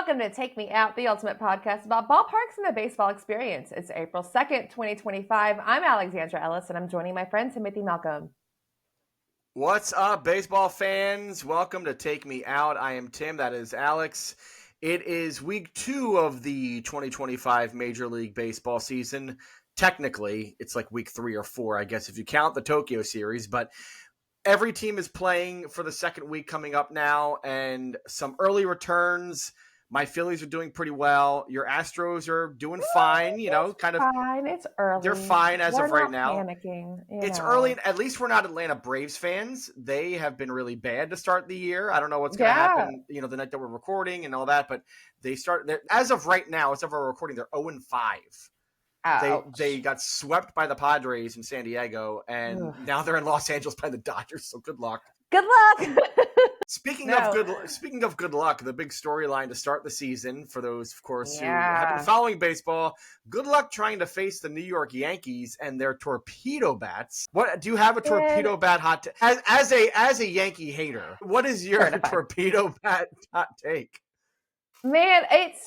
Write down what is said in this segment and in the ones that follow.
Welcome to Take Me Out, the ultimate podcast about ballparks and the baseball experience. It's April 2nd, 2025. I'm Alexandra Ellis, and I'm joining my friend Timothy Malcolm. What's up, baseball fans? Welcome to Take Me Out. I am Tim. That is Alex. It is week 2 of the 2025 Major League Baseball season. Technically, it's like week 3 or 4, I guess, if you count the Tokyo series, but every team is playing for the second week coming up now, and some early returns. My Phillies are doing pretty well. Your Astros are doing fine, kind of. Fine. It's early. They're fine as of right now. Panicking. It's early. At least we're not Atlanta Braves fans. They have been really bad to start the year. I don't know what's going to happen, the night that we're recording and all that, but as of right now, as of our recording, they're 0-5. They got swept by the Padres in San Diego, and now they're in Los Angeles playing the Dodgers. So good luck. Good luck. Speaking of good luck, the big storyline to start the season for those, of course, who have been following baseball. Good luck trying to face the New York Yankees and their torpedo bats. What do you have a torpedo bat hot take? As a Yankee hater, what is your torpedo bat hot take? Man,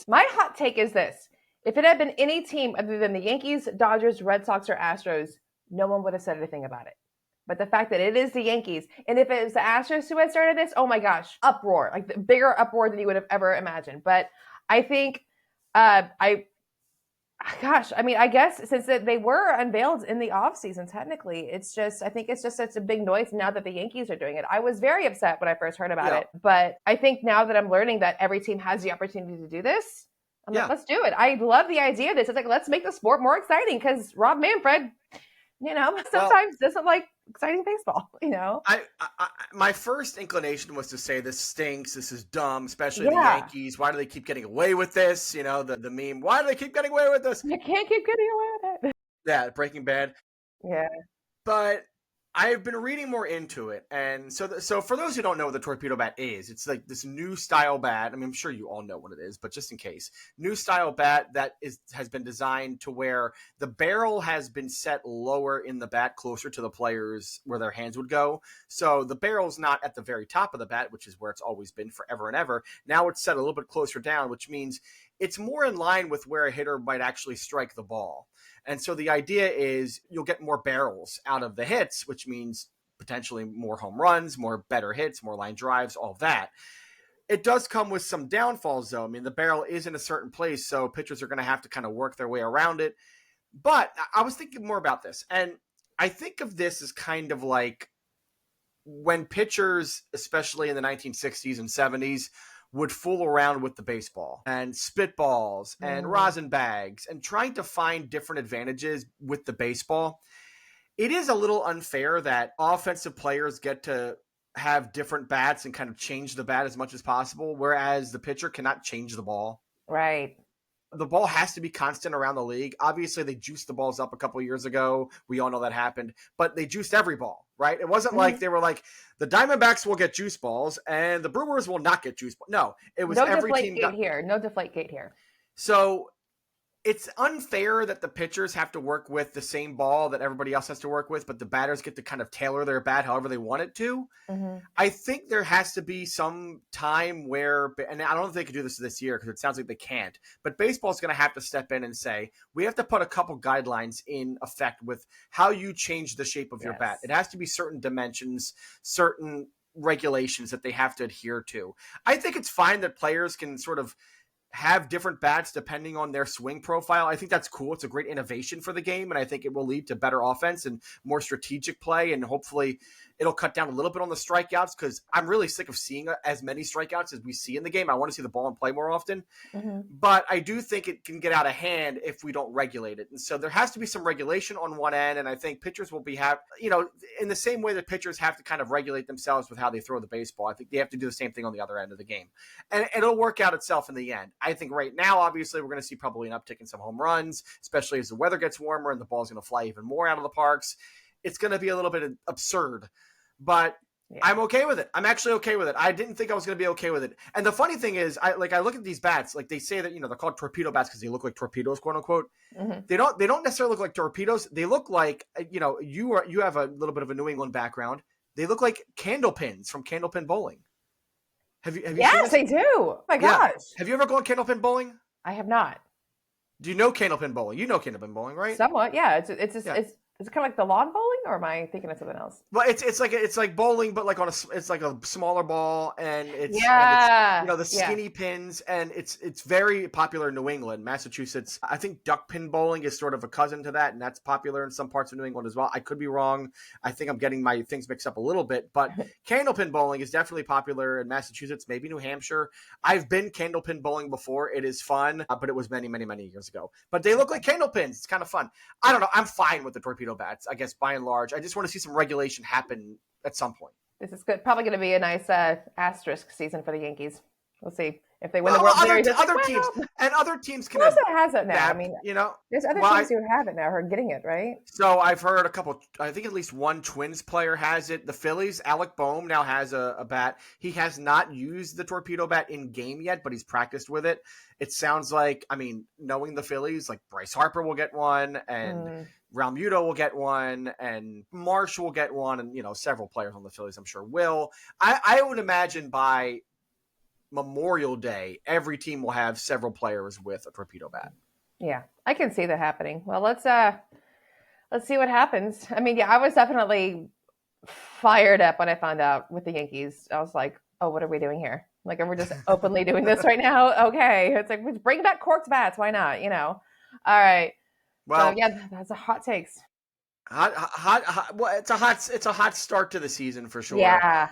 my hot take is this. If it had been any team other than the Yankees, Dodgers, Red Sox, or Astros, no one would have said anything about it. But the fact that it is the Yankees, and if it was the Astros who had started this, oh my gosh, uproar, like the bigger uproar than you would have ever imagined. But I think, I guess since they were unveiled in the off season, technically, I think it's just such a big noise now that the Yankees are doing it. I was very upset when I first heard about it, but I think now that I'm learning that every team has the opportunity to do this, I'm like, let's do it. I love the idea of this. It's like, let's make the sport more exciting, because Rob Manfred, sometimes doesn't like exciting baseball, I my first inclination was to say this stinks, this is dumb, especially the Yankees. Why do they keep getting away with this? The meme, why do they keep getting away with this? You can't keep getting away with it. Yeah, Breaking Bad. Yeah. But I've been reading more into it, and so for those who don't know what the torpedo bat is, it's like this new style bat. I mean, I'm sure you all know what it is, but just in case, new style bat that has been designed to where the barrel has been set lower in the bat, closer to the players where their hands would go. So the barrel's not at the very top of the bat, which is where it's always been forever and ever. Now it's set a little bit closer down, which means it's more in line with where a hitter might actually strike the ball. And so the idea is you'll get more barrels out of the hits, which means potentially more home runs, more better hits, more line drives, all that. It does come with some downfalls, though. I mean, the barrel is in a certain place, so pitchers are going to have to kind of work their way around it. But I was thinking more about this, and I think of this as kind of like when pitchers, especially in the 1960s and 70s, would fool around with the baseball and spitballs and rosin bags and trying to find different advantages with the baseball. It is a little unfair that offensive players get to have different bats and kind of change the bat as much as possible, whereas the pitcher cannot change the ball. Right. The ball has to be constant around the league. Obviously, they juiced the balls up a couple of years ago. We all know that happened. But they juiced every ball, right? It wasn't like they were like, the Diamondbacks will get juice balls and the Brewers will not get juice balls. No, it was every team. No deflate gate here. So it's unfair that the pitchers have to work with the same ball that everybody else has to work with, but the batters get to kind of tailor their bat however they want it to. I think there has to be some time where, and I don't know if they could do this year because it sounds like they can't, but baseball's going to have to step in and say, we have to put a couple guidelines in effect with how you change the shape of your bat. It has to be certain dimensions, certain regulations that they have to adhere to. I think it's fine that players can sort of have different bats depending on their swing profile. I think that's cool. It's a great innovation for the game, and I think it will lead to better offense and more strategic play, and hopefully it'll cut down a little bit on the strikeouts because I'm really sick of seeing as many strikeouts as we see in the game. I want to see the ball in play more often, but I do think it can get out of hand if we don't regulate it. And so there has to be some regulation on one end, and I think pitchers will in the same way that pitchers have to kind of regulate themselves with how they throw the baseball, I think they have to do the same thing on the other end of the game. And it'll work out itself in the end. I think right now, obviously, we're going to see probably an uptick in some home runs, especially as the weather gets warmer and the ball's going to fly even more out of the parks. It's going to be a little bit absurd, but I'm okay with it. I'm actually okay with it. I didn't think I was going to be okay with it. And the funny thing is, I look at these bats, like they say that, they're called torpedo bats because they look like torpedoes, quote unquote. They don't necessarily look like torpedoes. They look like, you have a little bit of a New England background. They look like candle pins from candlepin bowling. Have you seen Yes, this? I do. Oh my Yeah. gosh. Have you ever gone candlepin bowling? I have not. Do you know candlepin bowling? You know candlepin bowling, right? Somewhat, yeah. It's just, Yeah. it's kind of like the lawn bowling, or am I thinking of something else? Well, it's like bowling, but like it's like a smaller ball, and it's Yeah, the yeah. skinny pins, and it's very popular in New England, Massachusetts. I think duck pin bowling is sort of a cousin to that, and that's popular in some parts of New England as well. I could be wrong. I think I'm getting my things mixed up a little bit, but candlepin bowling is definitely popular in Massachusetts, maybe New Hampshire. I've been candlepin bowling before. It is fun, but it was many, many, many years ago. But they look like candlepins. It's kind of fun. I don't know. I'm fine with the torpedo bats, I guess, by and large. I just want to see some regulation happen at some point. This is good. Probably going to be a nice asterisk season for the Yankees. We'll see if they win the Well, World Series. other teams can Who else has it now? adapt, I mean, you know. there's other teams who have it now who are getting it, right? So I've heard a couple. I think at least one Twins player has it. The Phillies, Alec Boehm now has a bat. He has not used the torpedo bat in game yet, but he's practiced with it. It sounds like, I mean, knowing the Phillies, like Bryce Harper will get one, and Real Muto will get one, and Marsh will get one, and several players on the Phillies I'm sure will. I would imagine by Memorial Day, every team will have several players with a torpedo bat. Yeah, I can see that happening. Well, let's see what happens. I mean, yeah, I was definitely fired up when I found out with the Yankees. I was like, oh, what are we doing here? Like, are we just openly doing this right now? Okay. It's like, bring back corked bats. Why not? All right. Well, so, yeah, that's a hot takes. Hot. Well, it's a hot start to the season for sure. Yeah.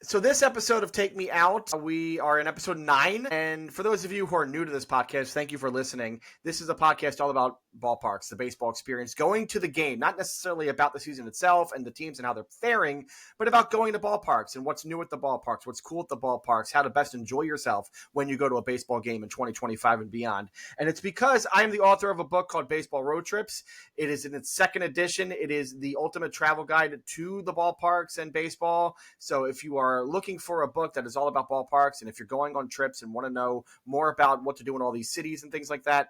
So this episode of Take Me Out, we are in episode 9. And for those of you who are new to this podcast, thank you for listening. This is a podcast all about ballparks, the baseball experience, going to the game, not necessarily about the season itself and the teams and how they're faring, but about going to ballparks and what's new at the ballparks, what's cool at the ballparks, how to best enjoy yourself when you go to a baseball game in 2025 and beyond. And it's because I am the author of a book called Baseball Road Trips. It is in its second edition. It is the ultimate travel guide to the ballparks and baseball. So if you are looking for a book that is all about ballparks, and if you're going on trips and want to know more about what to do in all these cities and things like that,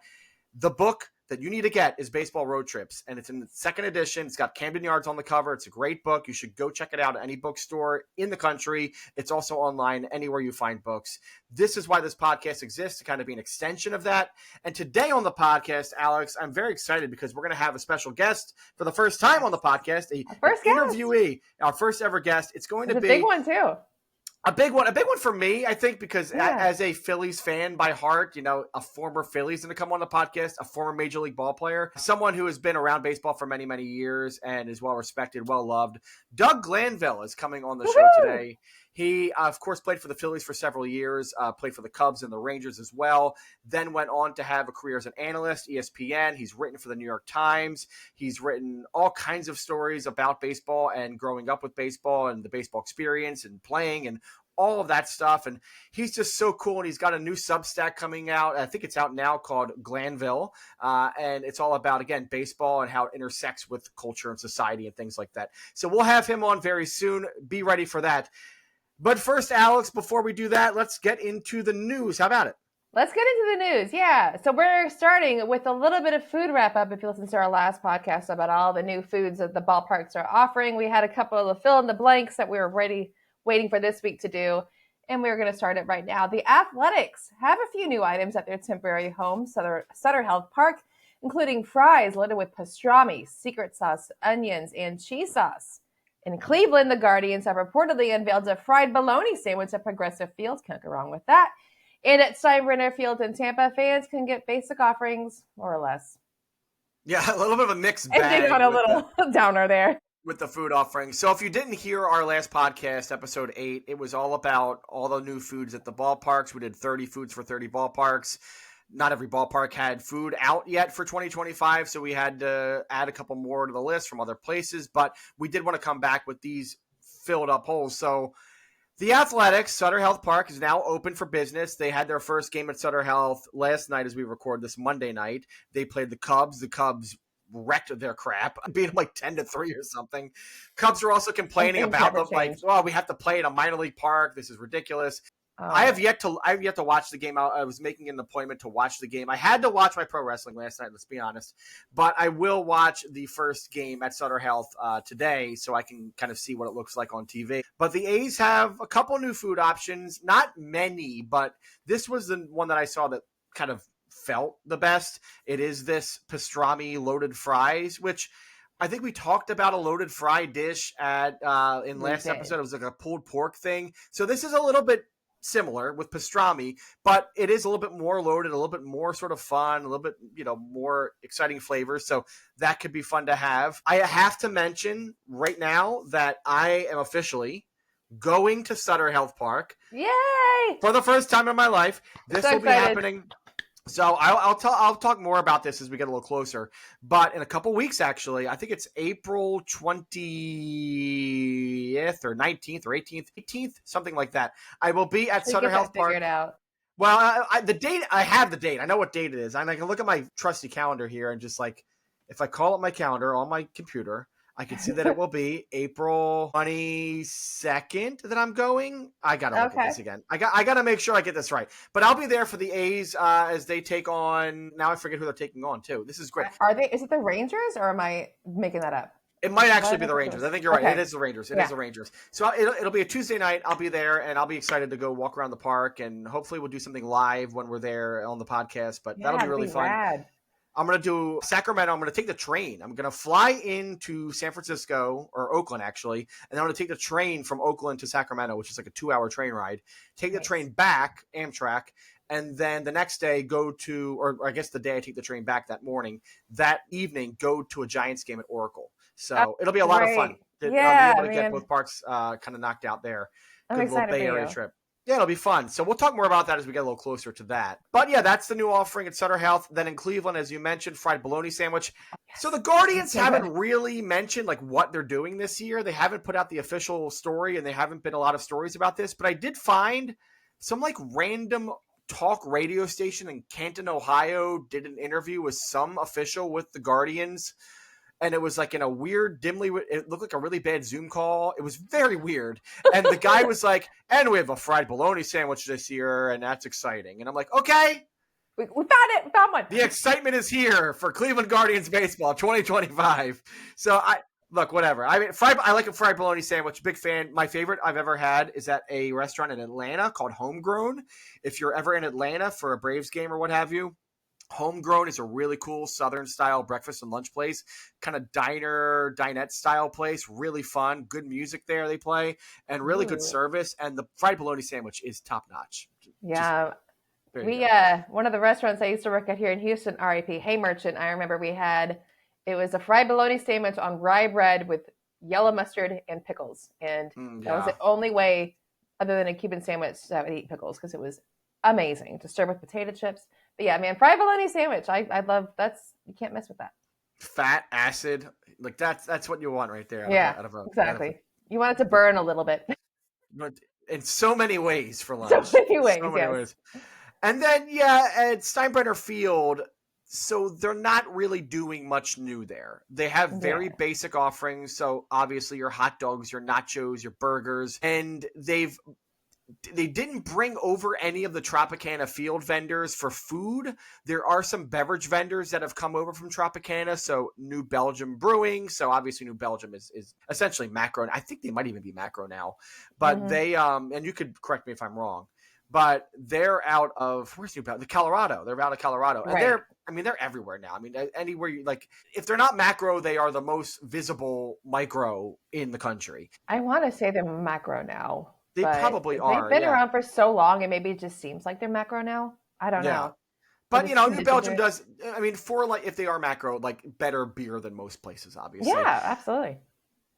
the book that you need to get is Baseball Road Trips, and it's in the second edition. It's got Camden Yards on the cover. It's a great book. You should go check it out at any bookstore in the country. It's also online anywhere you find books. This is why this podcast exists, to kind of be an extension of that. And today on the podcast, Alex, I'm very excited because we're going to have a special guest for the first time on the podcast, an interviewee, our first ever guest. It's going to be a big one too. A big one for me, I think, because as a Phillies fan by heart, a former Phillies going to come on the podcast, a former Major League ball player, someone who has been around baseball for many, many years and is well-respected, well-loved. Doug Glanville is coming on the show today. He, of course, played for the Phillies for several years, played for the Cubs and the Rangers as well, then went on to have a career as an analyst, ESPN. He's written for the New York Times. He's written all kinds of stories about baseball and growing up with baseball and the baseball experience and playing and all of that stuff. And he's just so cool. And he's got a new Substack coming out. I think it's out now, called Glanville. And it's all about, again, baseball and how it intersects with culture and society and things like that. So we'll have him on very soon. Be ready for that. But first, Alex, before we do that, let's get into the news. How about it? Let's get into the news. Yeah. So we're starting with a little bit of food wrap up. If you listen to our last podcast about all the new foods that the ballparks are offering, we had a couple of fill in the blanks that we were waiting for this week to do. And we're going to start it right now. The Athletics have a few new items at their temporary home, Sutter Health Park, including fries loaded with pastrami, secret sauce, onions, and cheese sauce. In Cleveland, the Guardians have reportedly unveiled a fried bologna sandwich at Progressive Field. Can't go wrong with that. And at Steinbrenner Field in Tampa, fans can get basic offerings, more or less. Yeah, a little bit of a mixed bag. And they got a little downer there. With the food offering. So if you didn't hear our last podcast, episode 8, it was all about all the new foods at the ballparks. We did 30 foods for 30 ballparks. Not every ballpark had food out yet for 2025, so we had to add a couple more to the list from other places, but we did want to come back with these filled up holes. So the Athletics, Sutter Health Park, is now open for business. They had their first game at Sutter Health last night as we record this Monday night. They played the Cubs. The Cubs wrecked their crap, beat them like 10-3 or something. Cubs are also complaining about them, like, oh, we have to play at a minor league park. This is ridiculous. I have yet to watch the game. I was making an appointment to watch the game. I had to watch my pro wrestling last night, let's be honest. But I will watch the first game at Sutter Health today so I can kind of see what it looks like on TV. But the A's have a couple new food options, not many, but this was the one that I saw that kind of felt the best. It is this pastrami loaded fries, which I think we talked about a loaded fry dish in last episode. It was like a pulled pork thing. So this is a little bit similar with pastrami, but it is a little bit more loaded, a little bit more sort of fun, a little bit, more exciting flavors. So that could be fun to have. I have to mention right now that I am officially going to Sutter Health Park. Yay! For the first time in my life. This will be happening. So I'll talk more about this as we get a little closer. But in a couple weeks, actually, I think it's April 20th or 19th or 18th, something like that. I will be at Sutter Health Park. Figured out. Well, the date, I have the date. I know what date it is. And I can look at my trusty calendar here and just like, if I call up my calendar on my computer, I can see that it will be April 22nd that I'm going. I got to look at this again. I got to make sure I get this right. But I'll be there for the A's as they take on, now I forget who they're taking on too. This is great. Is it the Rangers or am I making that up? It might actually be the Rangers. I think you're right. Okay. It is the Rangers. It is the Rangers. So it'll be a Tuesday night. I'll be there and I'll be excited to go walk around the park and hopefully we'll do something live when we're there on the podcast, but that'll be really fun. Rad. I'm going to do Sacramento. I'm going to take the train. I'm going to fly into San Francisco or Oakland, actually. And I'm going to take the train from Oakland to Sacramento, which is like a 2-hour train ride. Take the train back, Amtrak. And then the next day go to, or I guess the day I take the train back that morning, that evening, go to a Giants game at Oracle. So it'll be a lot of fun. I'll be able to get both parks kind of knocked out there. I'm excited Bay Area trip. Yeah, it'll be fun. So we'll talk more about that as we get a little closer to that. But yeah, that's the new offering at Sutter Health. Then in Cleveland, as you mentioned, fried bologna sandwich. Yes. So the Guardians haven't really mentioned like what they're doing this year. They haven't put out the official story and they haven't been a lot of stories about this. But I did find some like random talk radio station in Canton, Ohio did an interview with some official with the Guardians. And it was like in a weird, it looked like a really bad Zoom call. It was very weird. And the guy was like, and we have a fried bologna sandwich this year, and that's exciting. And I'm like, okay. We found it. We found one. The excitement is here for Cleveland Guardians baseball 2025. So whatever. I mean, I like a fried bologna sandwich. Big fan. My favorite I've ever had is at a restaurant in Atlanta called Homegrown. If you're ever in Atlanta for a Braves game or what have you, Homegrown is a really cool Southern style breakfast and lunch place, kind of dinette style place. Really fun, good music there they play, and really good service. And the fried bologna sandwich is top notch. Yeah, one of the restaurants I used to work at here in Houston, RIP, Hay Merchant. I remember it was a fried bologna sandwich on rye bread with yellow mustard and pickles, and that was the only way, other than a Cuban sandwich, that I would eat pickles because it was amazing to serve with potato chips. But yeah, man, fried bologna sandwich. I love you can't mess with that. Fat, acid, like that's what you want right there. Exactly. You want it to burn a little bit. In so many ways for lunch. So many ways. And then at Steinbrenner Field, so they're not really doing much new there. They have very basic offerings. So obviously your hot dogs, your nachos, your burgers, and they didn't bring over any of the Tropicana Field vendors for food. There are some beverage vendors that have come over from Tropicana. So New Belgium Brewing. So obviously New Belgium is essentially macro. I think they might even be macro now. But they, and you could correct me if I'm wrong, but they're out of, where's New Belgium? Colorado. They're out of Colorado. And they're everywhere now. I mean, anywhere if they're not macro, they are the most visible micro in the country. I want to say they're macro now. They probably are. They've been around for so long, and maybe it just seems like they're macro now. I don't know. But New Belgium does. I mean, for if they are macro, better beer than most places, obviously. Yeah, absolutely.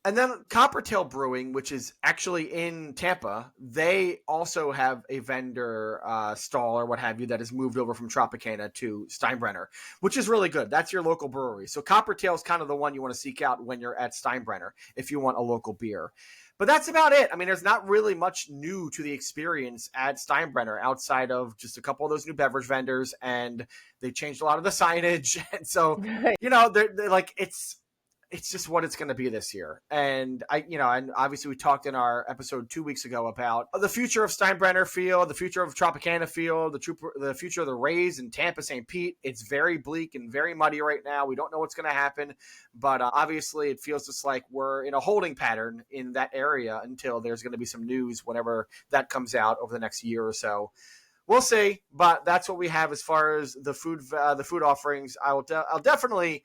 And then Coppertail Brewing, which is actually in Tampa, they also have a vendor stall or what have you that has moved over from Tropicana to Steinbrenner, which is really good. That's your local brewery. So Coppertail is kind of the one you want to seek out when you're at Steinbrenner if you want a local beer. But that's about it. I mean, there's not really much new to the experience at Steinbrenner outside of just a couple of those new beverage vendors, and they changed a lot of the signage. And so, they're it's just what it's going to be this year. And and obviously we talked in our episode 2 weeks ago about the future of Steinbrenner Field, the future of Tropicana Field, the future of the Rays in Tampa, St. Pete. It's very bleak and very muddy right now. We don't know what's going to happen, but obviously it feels just like we're in a holding pattern in that area until there's going to be some news whenever that comes out over the next year or so. We'll see, but that's what we have as far as the food offerings. I'll definitely.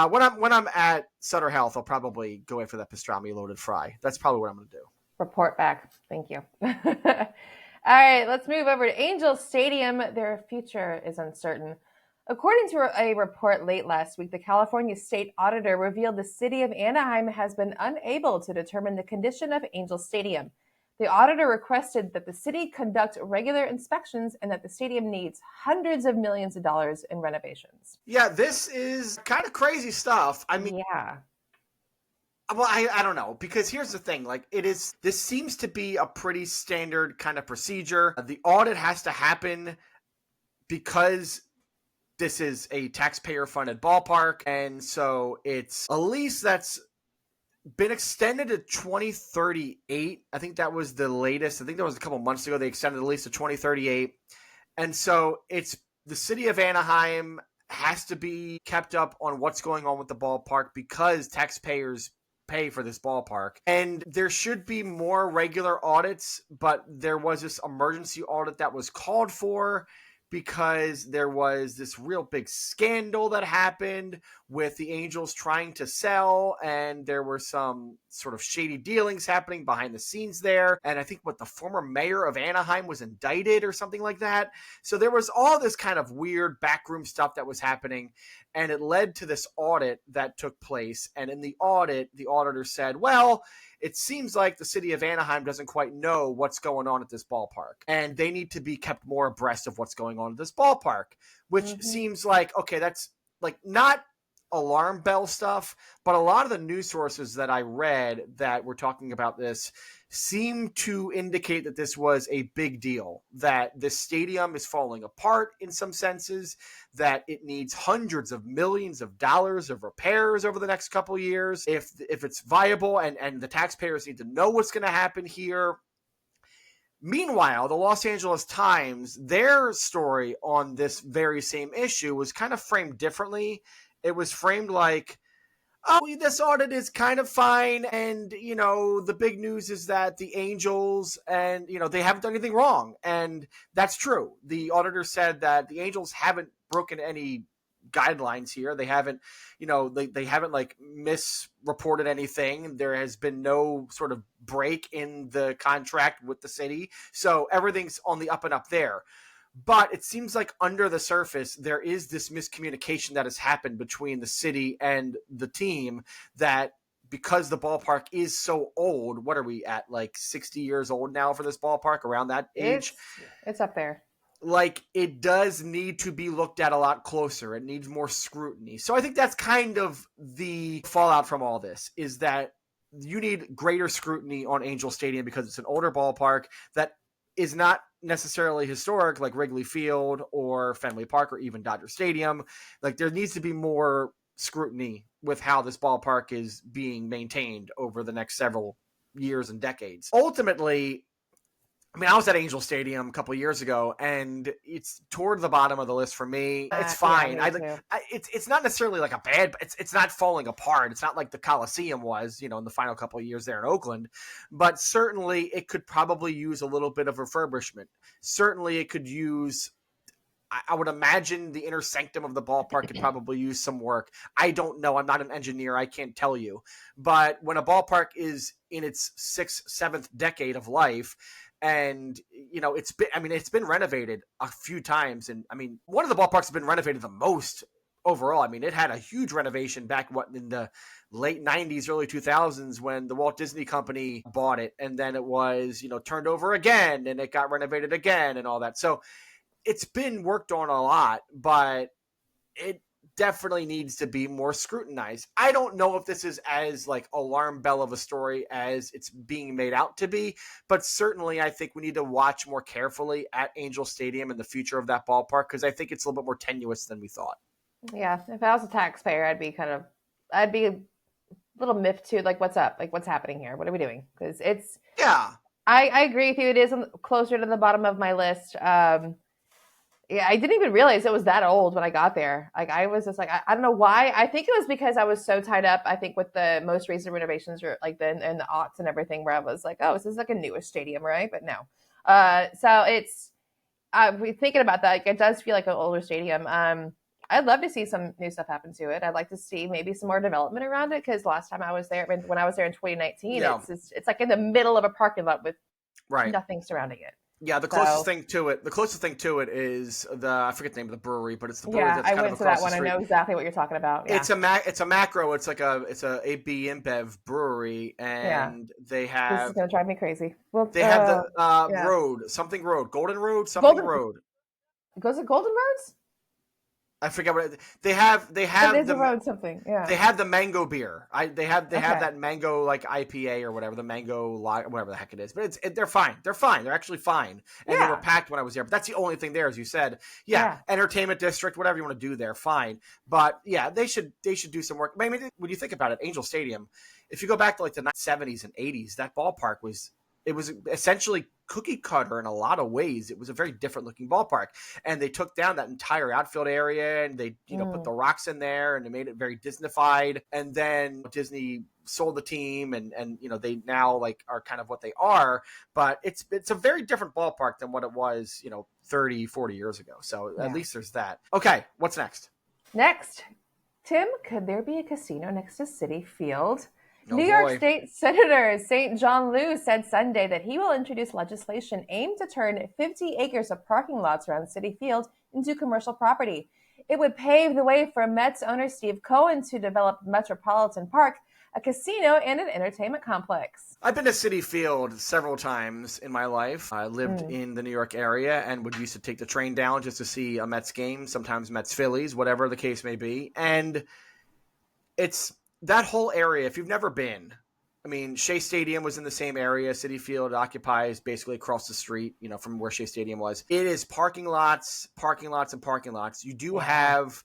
When I'm at Sutter Health, I'll probably go in for that pastrami loaded fry. That's probably what I'm going to do. Report back. Thank you. All right, let's move over to Angel Stadium. Their future is uncertain. According to a report late last week, the California State Auditor revealed the city of Anaheim has been unable to determine the condition of Angel Stadium. The auditor requested that the city conduct regular inspections and that the stadium needs hundreds of millions of dollars in renovations. Yeah, this is kind of crazy stuff. I mean, yeah. Well, I don't know, because here's the thing. This seems to be a pretty standard kind of procedure. The audit has to happen because this is a taxpayer-funded ballpark, and so it's a lease that's been extended to 2038. I think that was the latest. I think that was a couple months ago. They extended the lease to 2038. And so it's the city of Anaheim has to be kept up on what's going on with the ballpark because taxpayers pay for this ballpark. And there should be more regular audits, but there was this emergency audit that was called for because there was this real big scandal that happened with the Angels trying to sell, and there were some sort of shady dealings happening behind the scenes there. And I think the former mayor of Anaheim was indicted or something like that. So there was all this kind of weird backroom stuff that was happening, and it led to this audit that took place. And in the audit, the auditor said, well, it seems like the city of Anaheim doesn't quite know what's going on at this ballpark, and they need to be kept more abreast of what's going on at this ballpark, which seems like, okay, that's not alarm bell stuff, but a lot of the news sources that I read that were talking about this seem to indicate that this was a big deal, that this stadium is falling apart in some senses, that it needs hundreds of millions of dollars of repairs over the next couple of years if it's viable, and the taxpayers need to know what's going to happen here. Meanwhile, the Los Angeles Times, their story on this very same issue was kind of framed differently. It was framed like, oh, this audit is kind of fine, and, the big news is that the Angels, and, they haven't done anything wrong, and that's true. The auditor said that the Angels haven't broken any guidelines here. They haven't, they haven't misreported anything. There has been no sort of break in the contract with the city, so everything's on the up and up there. But it seems like under the surface, there is this miscommunication that has happened between the city and the team that because the ballpark is so old, what are we at, 60 years old now for this ballpark, around that age? It's up there. It does need to be looked at a lot closer. It needs more scrutiny. So I think that's kind of the fallout from all this, is that you need greater scrutiny on Angel Stadium because it's an older ballpark that is not necessarily historic like Wrigley Field or Fenway Park or even Dodger Stadium. There needs to be more scrutiny with how this ballpark is being maintained over the next several years and decades. Ultimately, I was at Angel Stadium a couple of years ago, and it's toward the bottom of the list for me. It's fine. Yeah, it's not necessarily a bad, it's not falling apart. It's not like the Coliseum was, in the final couple of years there in Oakland. But certainly it could probably use a little bit of refurbishment. Certainly it could use, I would imagine the inner sanctum of the ballpark could probably use some work. I don't know. I'm not an engineer. I can't tell you. But when a ballpark is in its 6th, 7th decade of life, and, it's been renovated a few times. And one of the ballparks has been renovated the most overall. It had a huge renovation back in the late 90s, early 2000s when the Walt Disney Company bought it. And then it was, turned over again, and it got renovated again and all that. So it's been worked on a lot, but it definitely needs to be more scrutinized. I don't know if this is as alarm bell of a story as it's being made out to be, but certainly I think we need to watch more carefully at Angel Stadium and the future of that ballpark, because I think it's a little bit more tenuous than we thought. Yeah, if I was a taxpayer, I'd be little miffed too. Like, what's up? Like, what's happening here? What are we doing? Because it's, Yeah. I agree with you. It is closer to the bottom of my list. Yeah, I didn't even realize it was that old when I got there. Like, I was just like, I don't know why. I think it was because I was so tied up, I think, with the most recent renovations, or like and the aughts and everything, where I was like, oh, this is like a newish stadium, right? But no. So it's, thinking about that, like, it does feel like an older stadium. I'd love to see some new stuff happen to it. I'd like to see maybe some more development around it, because last time I was there, when I was there in 2019, Yeah. it's like in the middle of a parking lot with Right. nothing surrounding it. Yeah, the closest thing to it is I forget the name of the brewery, but it's the brewery that's kind of across the street. I went to that one. I know exactly what you're talking about. Yeah. It's a macro. It's like a AB InBev brewery, and they have. This is gonna drive me crazy. Well, they have the Golden Road. Goes to Golden Roads? I forget what they have. They have the road something. Yeah. They have the mango beer. They have that mango like IPA or whatever, the mango whatever the heck it is. But they're fine. They're fine. They're actually fine. And they were packed when I was there. But that's the only thing there, as you said. Yeah. Entertainment district, whatever you want to do there, fine. But yeah, they should do some work. I mean, when you think about it, Angel Stadium, if you go back to like the 70s and 80s, that ballpark was essentially cookie cutter in a lot of ways. It was a very different looking ballpark, and they took down that entire outfield area, and they put the rocks in there, and they made it very Disneyfied. And then Disney sold the team, and they now like are kind of what they are, but it's a very different ballpark than what it was 30, 40 years ago. So at least there's that. Okay, what's next? Tim, could there be a casino next to Citi Field? New York State Senator St. John Liu said Sunday that he will introduce legislation aimed to turn 50 acres of parking lots around Citi Field into commercial property. It would pave the way for Mets owner Steve Cohen to develop Metropolitan Park, a casino and an entertainment complex. I've been to Citi Field several times in my life. I lived in the New York area and would used to take the train down just to see a Mets game, sometimes Mets Phillies, whatever the case may be. And it's that whole area, if you've never been, I mean, Shea Stadium was in the same area. Citi Field occupies basically across the street, from where Shea Stadium was. It is parking lots, and parking lots. You do have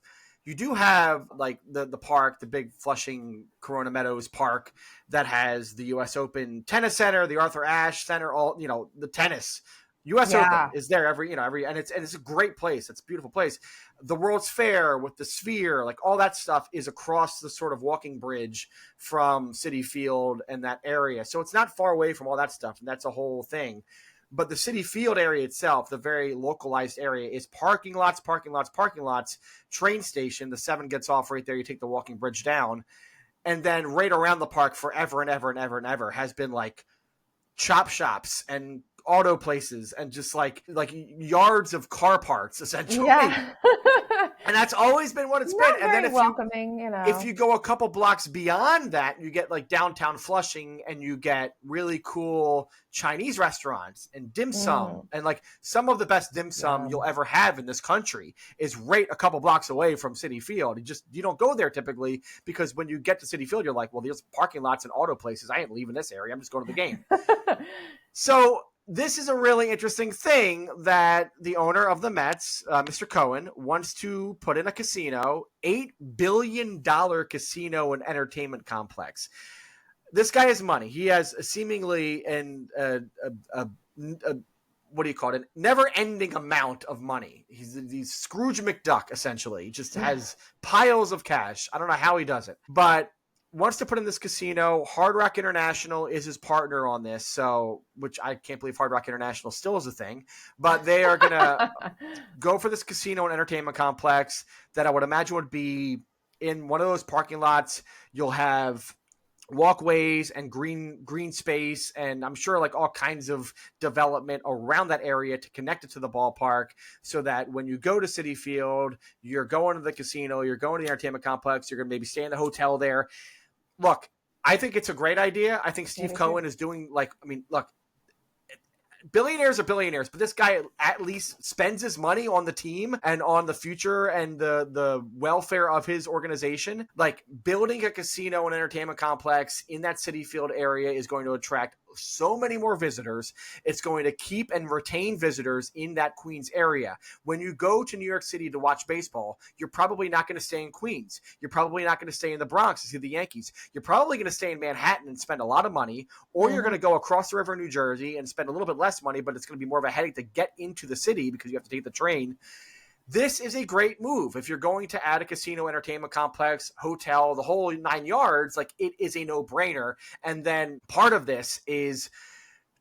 like the park, the big Flushing Corona Meadows Park that has the U.S. Open Tennis Center, the Arthur Ashe Center, all the tennis. U.S. Open is there every, and it's a great place. It's a beautiful place. The World's Fair with the Sphere, like all that stuff is across the sort of walking bridge from Citi Field and that area. So it's not far away from all that stuff, and that's a whole thing. But the Citi Field area itself, the very localized area, is parking lots, train station. The 7 gets off right there. You take the walking bridge down. And then right around the park forever and ever and ever and ever has been like chop shops and auto places and just like yards of car parts, essentially. Yeah. And that's always been what it's Not been. And then if you go a couple blocks beyond that, you get like downtown Flushing, and you get really cool Chinese restaurants and dim sum. And like some of the best dim sum you'll ever have in this country is right a couple blocks away from Citi Field. You don't go there typically, because when you get to Citi Field, you're like, well, there's parking lots and auto places. I ain't leaving this area. I'm just going to the game. So this is a really interesting thing that the owner of the Mets, Mr. Cohen, wants to put in a casino, $8 billion casino and entertainment complex. This guy has money. He has seemingly what do you call it? Never-ending amount of money. He's Scrooge McDuck, essentially. He just has piles of cash. I don't know how he does it, but wants to put in this casino. Hard Rock International is his partner on this, so which I can't believe Hard Rock International still is a thing. But they are going to go for this casino and entertainment complex that I would imagine would be in one of those parking lots. You'll have walkways and green space, and I'm sure like all kinds of development around that area to connect it to the ballpark, so that when you go to Citi Field, you're going to the casino, you're going to the entertainment complex, you're going to maybe stay in the hotel there. Look, I think it's a great idea. I think Steve Cohen is doing look, billionaires are billionaires, but this guy at least spends his money on the team and on the future and the welfare of his organization. Like building a casino and entertainment complex in that Citi Field area is going to attract so many more visitors. It's going to keep and retain visitors in that Queens area. When you go to New York City to watch baseball, you're probably not going to stay in Queens. You're probably not going to stay in the Bronx to see the Yankees. You're probably going to stay in Manhattan and spend a lot of money, or you're going to go across the river in New Jersey and spend a little bit less money, but it's going to be more of a headache to get into the city because you have to take the train. This is a great move. If you're going to add a casino, entertainment complex, hotel, the whole 9 yards, like, it is a no-brainer. And then part of this is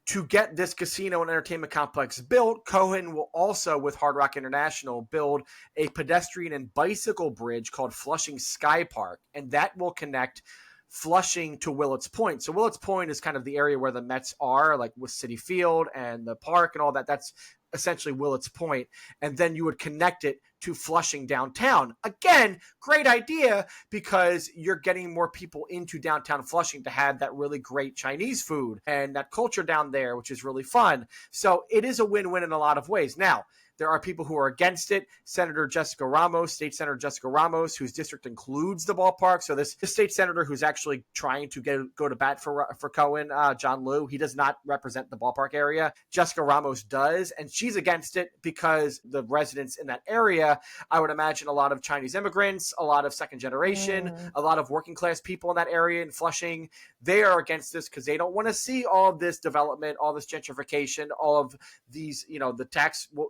to get this casino and entertainment complex built. Cohen will also, with Hard Rock International, build a pedestrian and bicycle bridge called Flushing Sky Park, and that will connect Flushing to Willets Point. So Willets Point is kind of the area where the Mets are, like with Citi Field and the park and all that. That's essentially Willets Point. And then you would connect it to Flushing downtown. Again, great idea, because you're getting more people into downtown Flushing to have that really great Chinese food and that culture down there, which is really fun. So it is a win-win in a lot of ways. Now, there are people who are against it. Senator Jessica Ramos, State Senator Jessica Ramos, whose district includes the ballpark. So this state senator who's actually trying to go to bat for Cohen, John Liu, he does not represent the ballpark area. Jessica Ramos does, and she's against it because the residents in that area, I would imagine a lot of Chinese immigrants, a lot of second generation, a lot of working class people in that area in Flushing, they are against this because they don't want to see all of this development, all this gentrification, all of these, the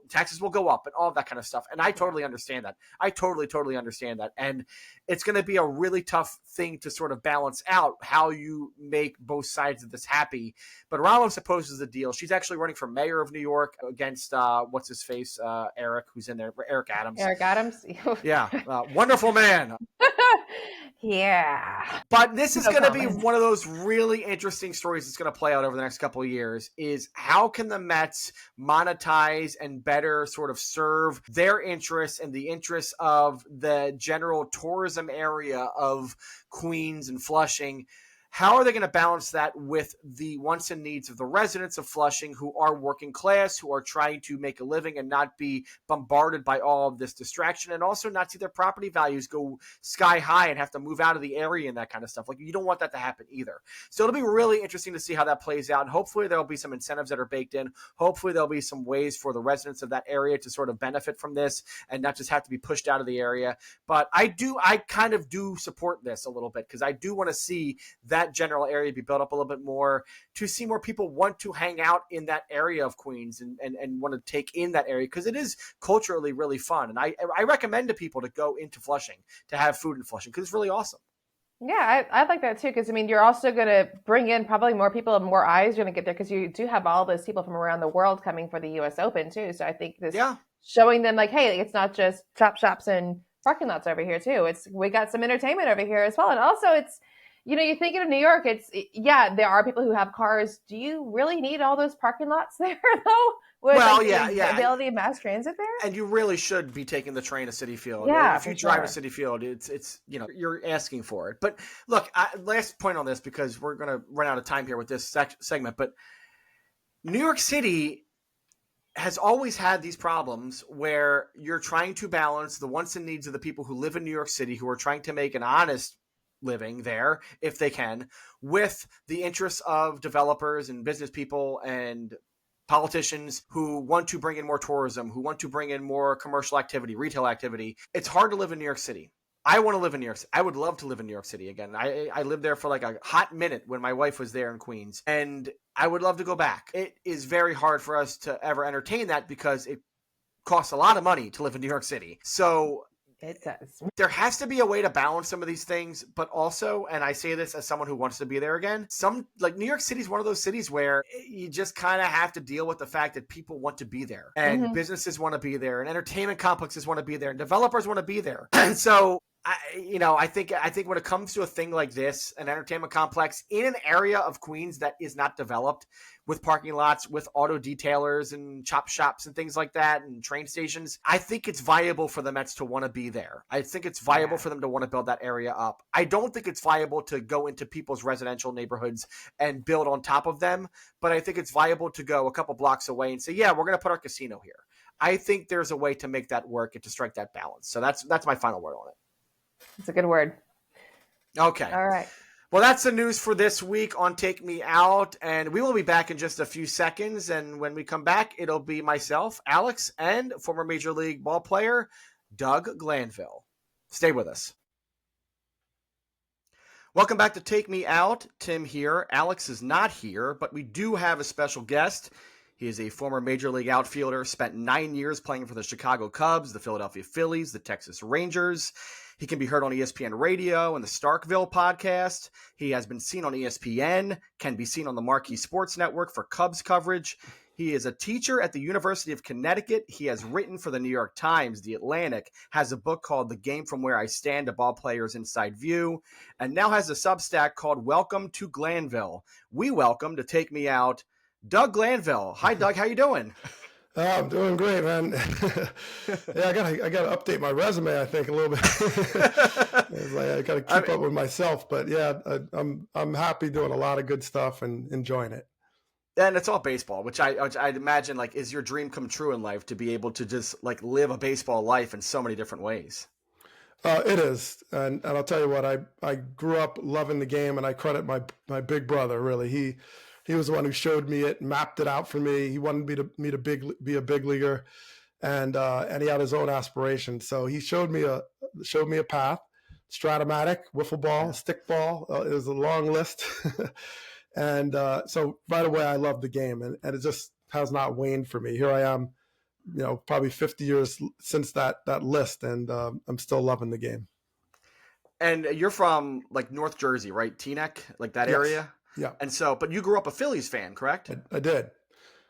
taxes will go up and all of that kind of stuff. And I totally understand that. I totally understand that. And it's going to be a really tough thing to sort of balance out how you make both sides of this happy. But Ramos opposes the deal. She's actually running for mayor of New York against, what's his face? Eric, who's in there, Eric Adams. Eric Adams? Yeah. Wonderful man. Yeah. But this is going to be one of those really interesting stories that's going to play out over the next couple of years, is how can the Mets monetize and better sort of serve their interests and the interests of the general tourism area of Queens and Flushing? How are they going to balance that with the wants and needs of the residents of Flushing who are working class, who are trying to make a living and not be bombarded by all of this distraction, and also not see their property values go sky high and have to move out of the area and that kind of stuff? Like, you don't want that to happen either. So it'll be really interesting to see how that plays out. And hopefully there'll be some incentives that are baked in. Hopefully there'll be some ways for the residents of that area to sort of benefit from this and not just have to be pushed out of the area. But I kind of do support this a little bit, because I do want to see that general area be built up a little bit more, to see more people want to hang out in that area of Queens and want to take in that area, because it is culturally really fun. And I recommend to people to go into Flushing to have food in Flushing, because it's really awesome. Yeah, I like that too, because you're also going to bring in probably more people and more eyes are going to get there, because you do have all those people from around the world coming for the U.S. Open too. So I think this showing them like, hey, it's not just chop shops and parking lots over here too. We got some entertainment over here as well. And also it's, you're thinking of New York, there are people who have cars. Do you really need all those parking lots there, though? With the ability of mass transit there? And you really should be taking the train to Citi Field. Yeah, if you drive to Citi Field, it's you're asking for it. But look, last point on this, because we're going to run out of time here with this segment, but New York City has always had these problems where you're trying to balance the wants and needs of the people who live in New York City, who are trying to make an honest living there if they can, with the interests of developers and business people and politicians who want to bring in more tourism, who want to bring in more commercial activity, retail activity. It's hard to live in New York City. I want to live in New York City. I would love to live in New York City again. I lived there for like a hot minute when my wife was there in Queens, and I would love to go back. It is very hard for us to ever entertain that because it costs a lot of money to live in New York City. So it does. There has to be a way to balance some of these things, but also, and I say this as someone who wants to be there again, New York City is one of those cities where you just kind of have to deal with the fact that people want to be there, and businesses want to be there, and entertainment complexes want to be there, and developers want to be there. And so I think when it comes to a thing like this, an entertainment complex in an area of Queens that is not developed, with parking lots, with auto detailers and chop shops and things like that, and train stations, I think it's viable for the Mets to want to be there. I think it's viable for them to want to build that area up. I don't think it's viable to go into people's residential neighborhoods and build on top of them, but I think it's viable to go a couple blocks away and say, yeah, we're going to put our casino here. I think there's a way to make that work and to strike that balance. So that's my final word on it. It's a good word. Okay. All right. Well, that's the news for this week on Take Me Out, and we will be back in just a few seconds. And when we come back, it'll be myself, Alex, and former Major League ball player Doug Glanville. Stay with us. Welcome back to Take Me Out. Tim here. Alex is not here, but we do have a special guest. He is a former Major League outfielder, spent 9 years playing for the Chicago Cubs, the Philadelphia Phillies, the Texas Rangers. He can be heard on ESPN Radio and the Starkville podcast. He has been seen on ESPN, can be seen on the Marquee Sports Network for Cubs coverage. He is a teacher at the University of Connecticut. He has written for the New York Times, The Atlantic, has a book called The Game from Where I Stand, A Ball Player's Inside View, and now has a Substack called Welcome to Glanville. We welcome to Take Me Out, Doug Glanville. Hi, Doug. How you doing? Oh, I'm doing great, man. Yeah, I gotta update my resume, I think, a little bit. It's like I gotta keep up with myself, but yeah, I'm happy doing a lot of good stuff and enjoying it. And it's all baseball, which I'd imagine like is your dream come true in life, to be able to just like live a baseball life in so many different ways. It is, and I'll tell you what, I grew up loving the game, and I credit my big brother. Really, he was the one who showed me it, mapped it out for me. He wanted me to be a big leaguer, and he had his own aspirations. So he showed me a path: Stratomatic, wiffle ball, stickball. It was a long list. And so right away, I loved the game, and it just has not waned for me. Here I am, probably 50 years since that list, and I'm still loving the game. And you're from like North Jersey, right? Teaneck, like that area? Yeah. And so, but you grew up a Phillies fan, correct? I did.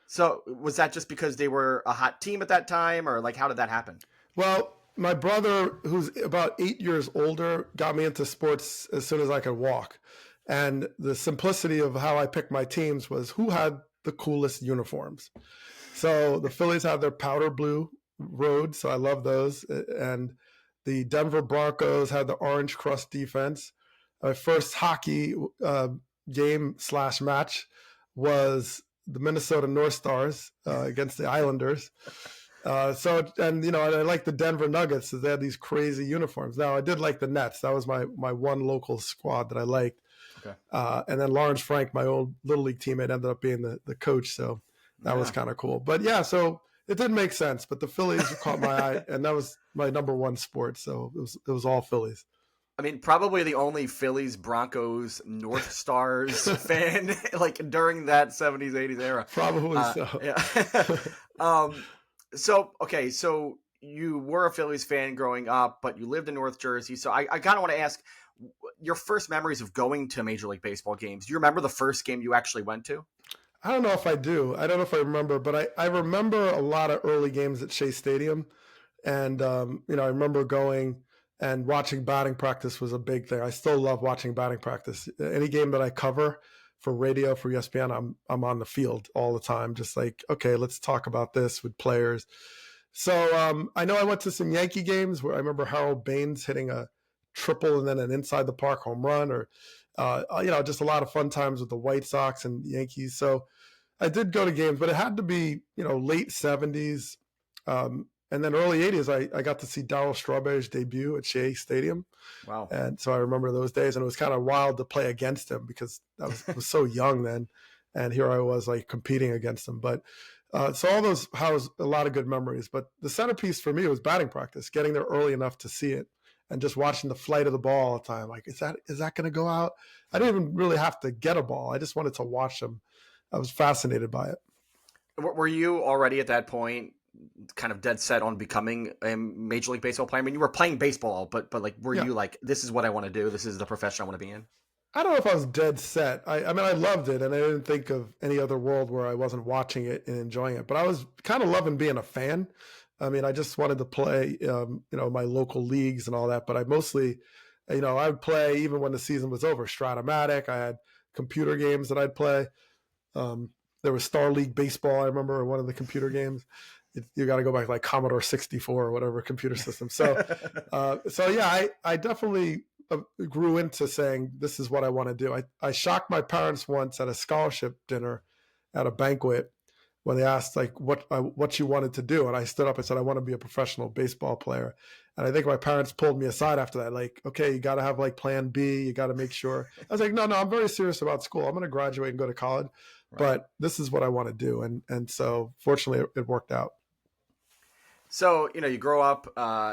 So was that just because they were a hot team at that time, or like how did that happen? Well, my brother, who's about 8 years older, got me into sports as soon as I could walk. And the simplicity of how I picked my teams was who had the coolest uniforms. So the Phillies had their powder blue road, so I love those. And the Denver Broncos had the orange crust defense. My first hockey game / match was the Minnesota North Stars against the Islanders. I like the Denver Nuggets. They had these crazy uniforms. Now, I did like the Nets. That was my one local squad that I liked. Okay. And then Lawrence Frank, my old Little League teammate, ended up being the coach. So that was kind of cool. But yeah, so it didn't make sense. But the Phillies caught my eye, and that was my number one sport. So it was all Phillies. I mean, probably the only Phillies, Broncos, North Stars fan like during that 70s, 80s era. Probably so. Yeah. So you were a Phillies fan growing up, but you lived in North Jersey. So I kind of want to ask your first memories of going to Major League Baseball games. Do you remember the first game you actually went to? I don't know if I do. I don't know if I remember, but I remember a lot of early games at Shea Stadium. And, I remember going and watching batting practice was a big thing. I still love watching batting practice. Any game that I cover for radio, for ESPN, I'm on the field all the time. Just like, okay, let's talk about this with players. So I know I went to some Yankee games where I remember Harold Baines hitting a triple and then an inside the park home run, or just a lot of fun times with the White Sox and Yankees. So I did go to games, but it had to be late 70s, and then early 80s. I got to see Darryl Strawberry's debut at Shea Stadium. Wow! And so I remember those days, and it was kind of wild to play against him because I was so young then, and here I was like competing against him. But so all those housed a lot of good memories. But the centerpiece for me was batting practice, getting there early enough to see it. And just watching the flight of the ball all the time. Like, is that going to go out? I didn't even really have to get a ball. I just wanted to watch them. I was fascinated by it. Were you already at that point kind of dead set on becoming a Major League Baseball player? I mean, you were playing baseball, but like, were you like, this is what I want to do? This is the profession I want to be in? I don't know if I was dead set. I mean, I loved it, and I didn't think of any other world where I wasn't watching it and enjoying it. But I was kind of loving being a fan. I mean, I just wanted to play, my local leagues and all that. But I mostly, I would play even when the season was over. Stratomatic. I had computer games that I'd play. There was Star League Baseball. I remember one of the computer games. You got to go back like Commodore 64 or whatever computer system. So, yeah, I definitely grew into saying this is what I want to do. I shocked my parents once at a scholarship dinner at a banquet when they asked like what you wanted to do. And I stood up and said, I want to be a professional baseball player. And I think my parents pulled me aside after that. Like, okay, you got to have like plan B. You got to make sure. I was like, no, I'm very serious about school. I'm going to graduate and go to college, but this is what I want to do. And so fortunately it worked out. So, you grow up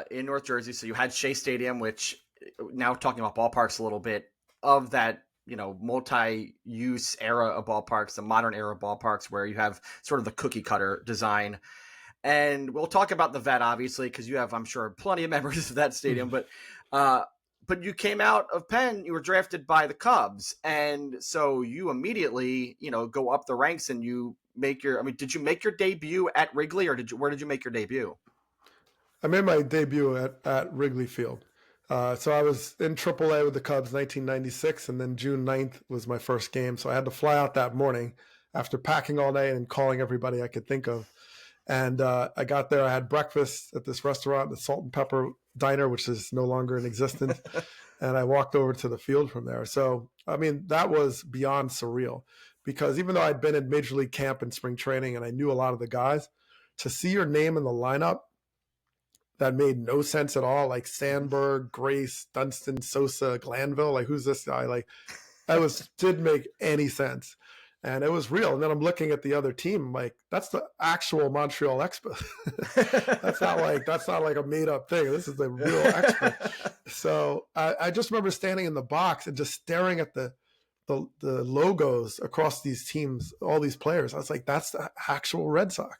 in North Jersey. So you had Shea Stadium, which now talking about ballparks a little bit of that, multi-use era of ballparks, the modern era of ballparks where you have sort of the cookie cutter design. And we'll talk about the vet, obviously, because you have, I'm sure, plenty of memories of that stadium. But you came out of Penn, you were drafted by the Cubs. And so you immediately, go up the ranks and you make did you make your debut at Wrigley or where did you make your debut? I made my debut at Wrigley Field. So I was in AAA with the Cubs 1996, and then June 9th was my first game. So I had to fly out that morning after packing all day and calling everybody I could think of. And I got there, I had breakfast at this restaurant, the Salt and Pepper Diner, which is no longer in existence. And I walked over to the field from there. So, that was beyond surreal because even though I'd been in Major League camp and spring training and I knew a lot of the guys, to see your name in the lineup that made no sense at all, like Sandberg, Grace, Dunston, Sosa, Glanville, like who's this guy? Like didn't make any sense. And it was real. And then I'm looking at the other team, like that's the actual Montreal Expos. that's not like a made up thing. This is the real Expos. So I just remember standing in the box and just staring at the logos across these teams, all these players. I was like, that's the actual Red Sox.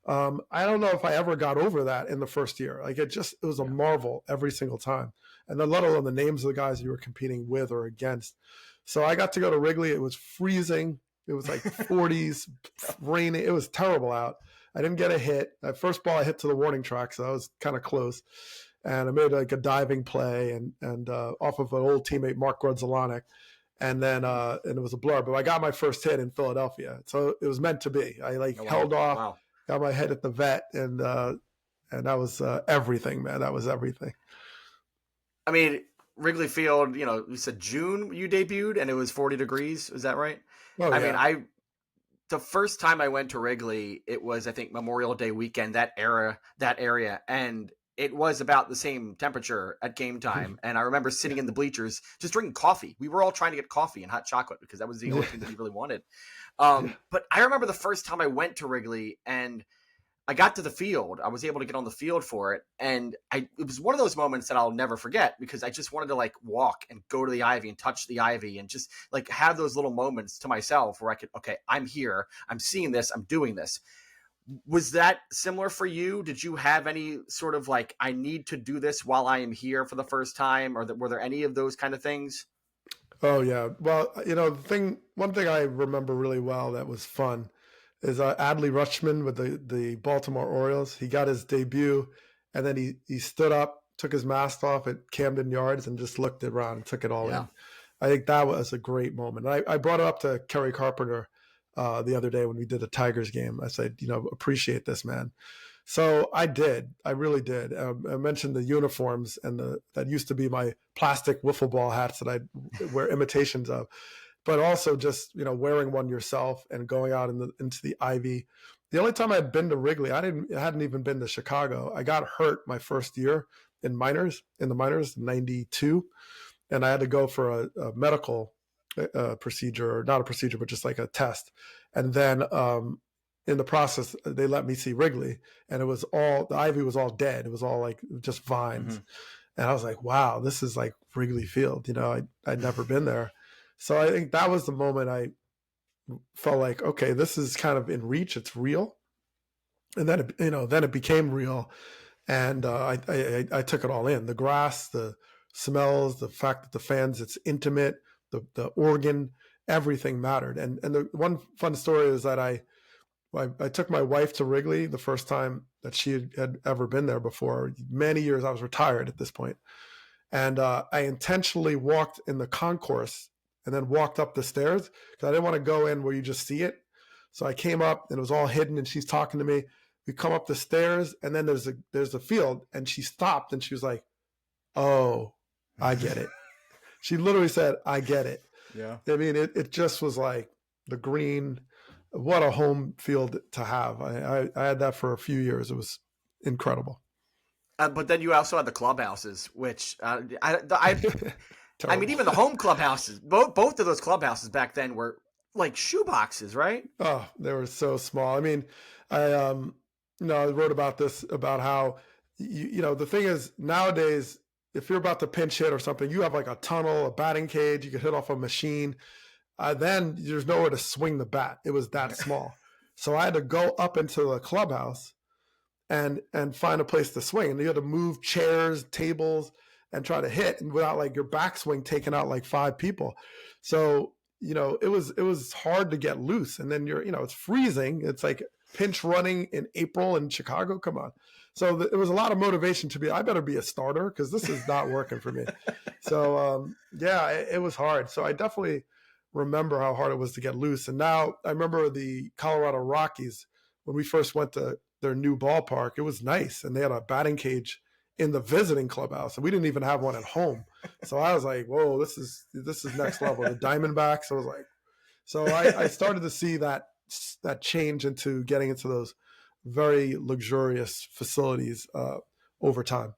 I don't know if I ever got over that in the first year. Like it was a marvel every single time. And then let alone the names of the guys you were competing with or against. So I got to go to Wrigley. It was freezing. It was like 40s, raining. It was terrible out. I didn't get a hit. That first ball I hit to the warning track, so that was kind of close. And I made like a diving play and off of an old teammate, Mark Grudzelanek. And then and it was a blur. But I got my first hit in Philadelphia. So it was meant to be. I held off. Wow. Got my head at the vet, and that was everything, man. That was everything. Wrigley Field, you said June you debuted, and it was 40 degrees. Is that right? Oh, yeah. The first time I went to Wrigley, it was, I think, Memorial Day weekend, that area, and it was about the same temperature at game time. And I remember sitting in the bleachers just drinking coffee. We were all trying to get coffee and hot chocolate because that was the only thing that we really wanted. But I remember the first time I went to Wrigley and I got to the field. I was able to get on the field for it. And it was one of those moments that I'll never forget because I just wanted to walk and go to the ivy and touch the ivy and just have those little moments to myself where I could, okay, I'm here, I'm seeing this, I'm doing this. Was that similar for you? Did you have any sort of I need to do this while I am here for the first time, or were there any of those kind of things? Oh yeah. Well, one thing I remember really well that was fun is Adley Rutschman with the Baltimore Orioles. He got his debut, and then he stood up, took his mask off at Camden Yards, and just looked around and took it all in. I think that was a great moment. I brought it up to Kerry Carpenter the other day when we did a Tigers game. I said, appreciate this, man. So I did. I really did. I mentioned the uniforms and that used to be my plastic wiffle ball hats that I wear imitations of, but also just, wearing one yourself and going out into the ivy. The only time I'd been to Wrigley, I hadn't even been to Chicago. I got hurt my first year in the minors, in 92. And I had to go for a medical procedure, or not a procedure, but just like a test. And then, in the process, they let me see Wrigley, and the ivy was all dead. It was all just vines. Mm-hmm. And I was like, wow, this is like Wrigley Field. I'd never been there. So I think that was the moment I felt like, okay, this is kind of in reach. It's real. And then, then it became real. And I took it all in. The grass, the smells, the fact that the fans, it's intimate, the organ, everything mattered. And the one fun story is that I took my wife to Wrigley the first time that she had ever been there before. Many years, I was retired at this point. And I intentionally walked in the concourse and then walked up the stairs because I didn't want to go in where you just see it. So I came up and it was all hidden and she's talking to me. We come up the stairs and then there's a field, and she stopped and she was like, oh, I get it. She literally said, I get it. Yeah. I mean, it just was like the green, what a home field to have. I had that for a few years. It was incredible. But then you also had the clubhouses, which I mean, even the home clubhouses, both of those clubhouses back then were like shoeboxes, right? Oh, they were so small. I mean, I wrote about this, about how, the thing is nowadays, if you're about to pinch hit or something, you have like a tunnel, a batting cage, you could hit off a machine. Then there's nowhere to swing the bat. It was that small. So I had to go up into the clubhouse and find a place to swing. And you had to move chairs, tables, and try to hit, and without like your backswing taking out like 5 people. So, it was hard to get loose. And then it's freezing. It's like pinch running in April in Chicago. Come on. So it was a lot of motivation to I better be a starter because this is not working for me. So, it was hard. So I definitely remember how hard it was to get loose. And now I remember the Colorado Rockies, when we first went to their new ballpark, it was nice. And they had a batting cage in the visiting clubhouse, and we didn't even have one at home. So I was like, whoa, this is next level. The Diamondbacks, I was like, so I started to see that change into getting into those very luxurious facilities over time.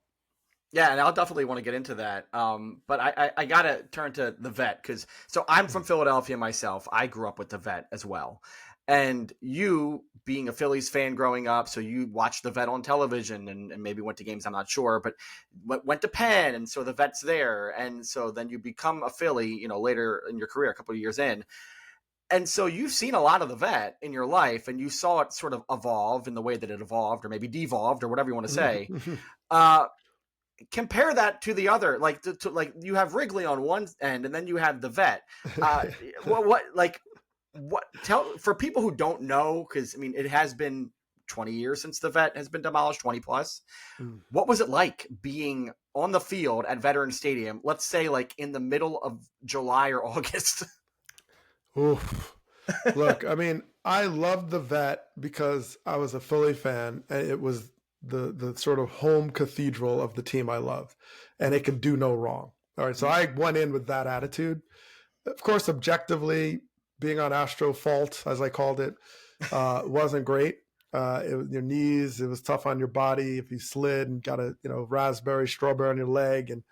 Yeah, and I'll definitely want to get into that. But I got to turn to the Vet, so I'm from Philadelphia myself. I grew up with the Vet as well. And you, being a Phillies fan growing up, so you watched the Vet on television and maybe went to games, I'm not sure, but went to Penn, and so the Vet's there. And so then you become a Philly, later in your career, a couple of years in. And so you've seen a lot of the Vet in your life, and you saw it sort of evolve in the way that it evolved, or maybe devolved, or whatever you want to say. Compare that to the other, like like you have Wrigley on one end, and then you have the Vet. Tell for people who don't know, because I mean it has been 20 years since the Vet has been demolished, 20 plus. What was it like being on the field at Veterans Stadium, let's say like in the middle of July or August? Oof. Look, I mean, I loved the Vet because I was a Philly fan, and it was the sort of home cathedral of the team I loved, and it could do no wrong. All right, so I went in with that attitude. Of course, objectively, being on Astro fault, as I called it, wasn't great. It was your knees. It was tough on your body if you slid and got a raspberry, strawberry on your leg, and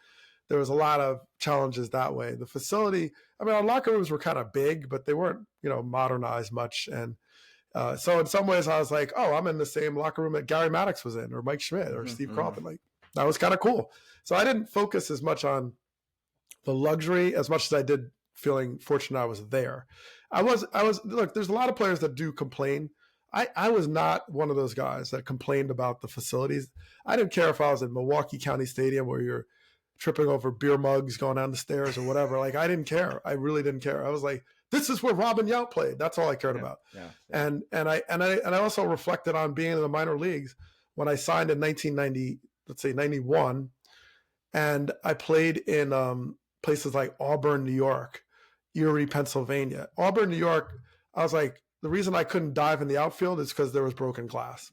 there was a lot of challenges that way. The facility, I mean, our locker rooms were kind of big, but they weren't modernized much. And so in some ways, I was like, oh, I'm in the same locker room that Gary Maddox was in, or Mike Schmidt, or Steve Crawford. Like that was kind of cool. So I didn't focus as much on the luxury as much as I did feeling fortunate I was there. I was look, there's a lot of players that do complain. I was not one of those guys that complained about the facilities. I didn't care if I was in Milwaukee County Stadium where you're tripping over beer mugs going down the stairs or whatever. Like I didn't care. I really didn't care. I was like, this is where Robin Yount played. That's all I cared about. Yeah. And I also reflected on being in the minor leagues when I signed in 1990, let's say 91, and I played in places like Auburn, New York, Erie, Pennsylvania. Auburn, New York, I was like, the reason I couldn't dive in the outfield is because there was broken glass.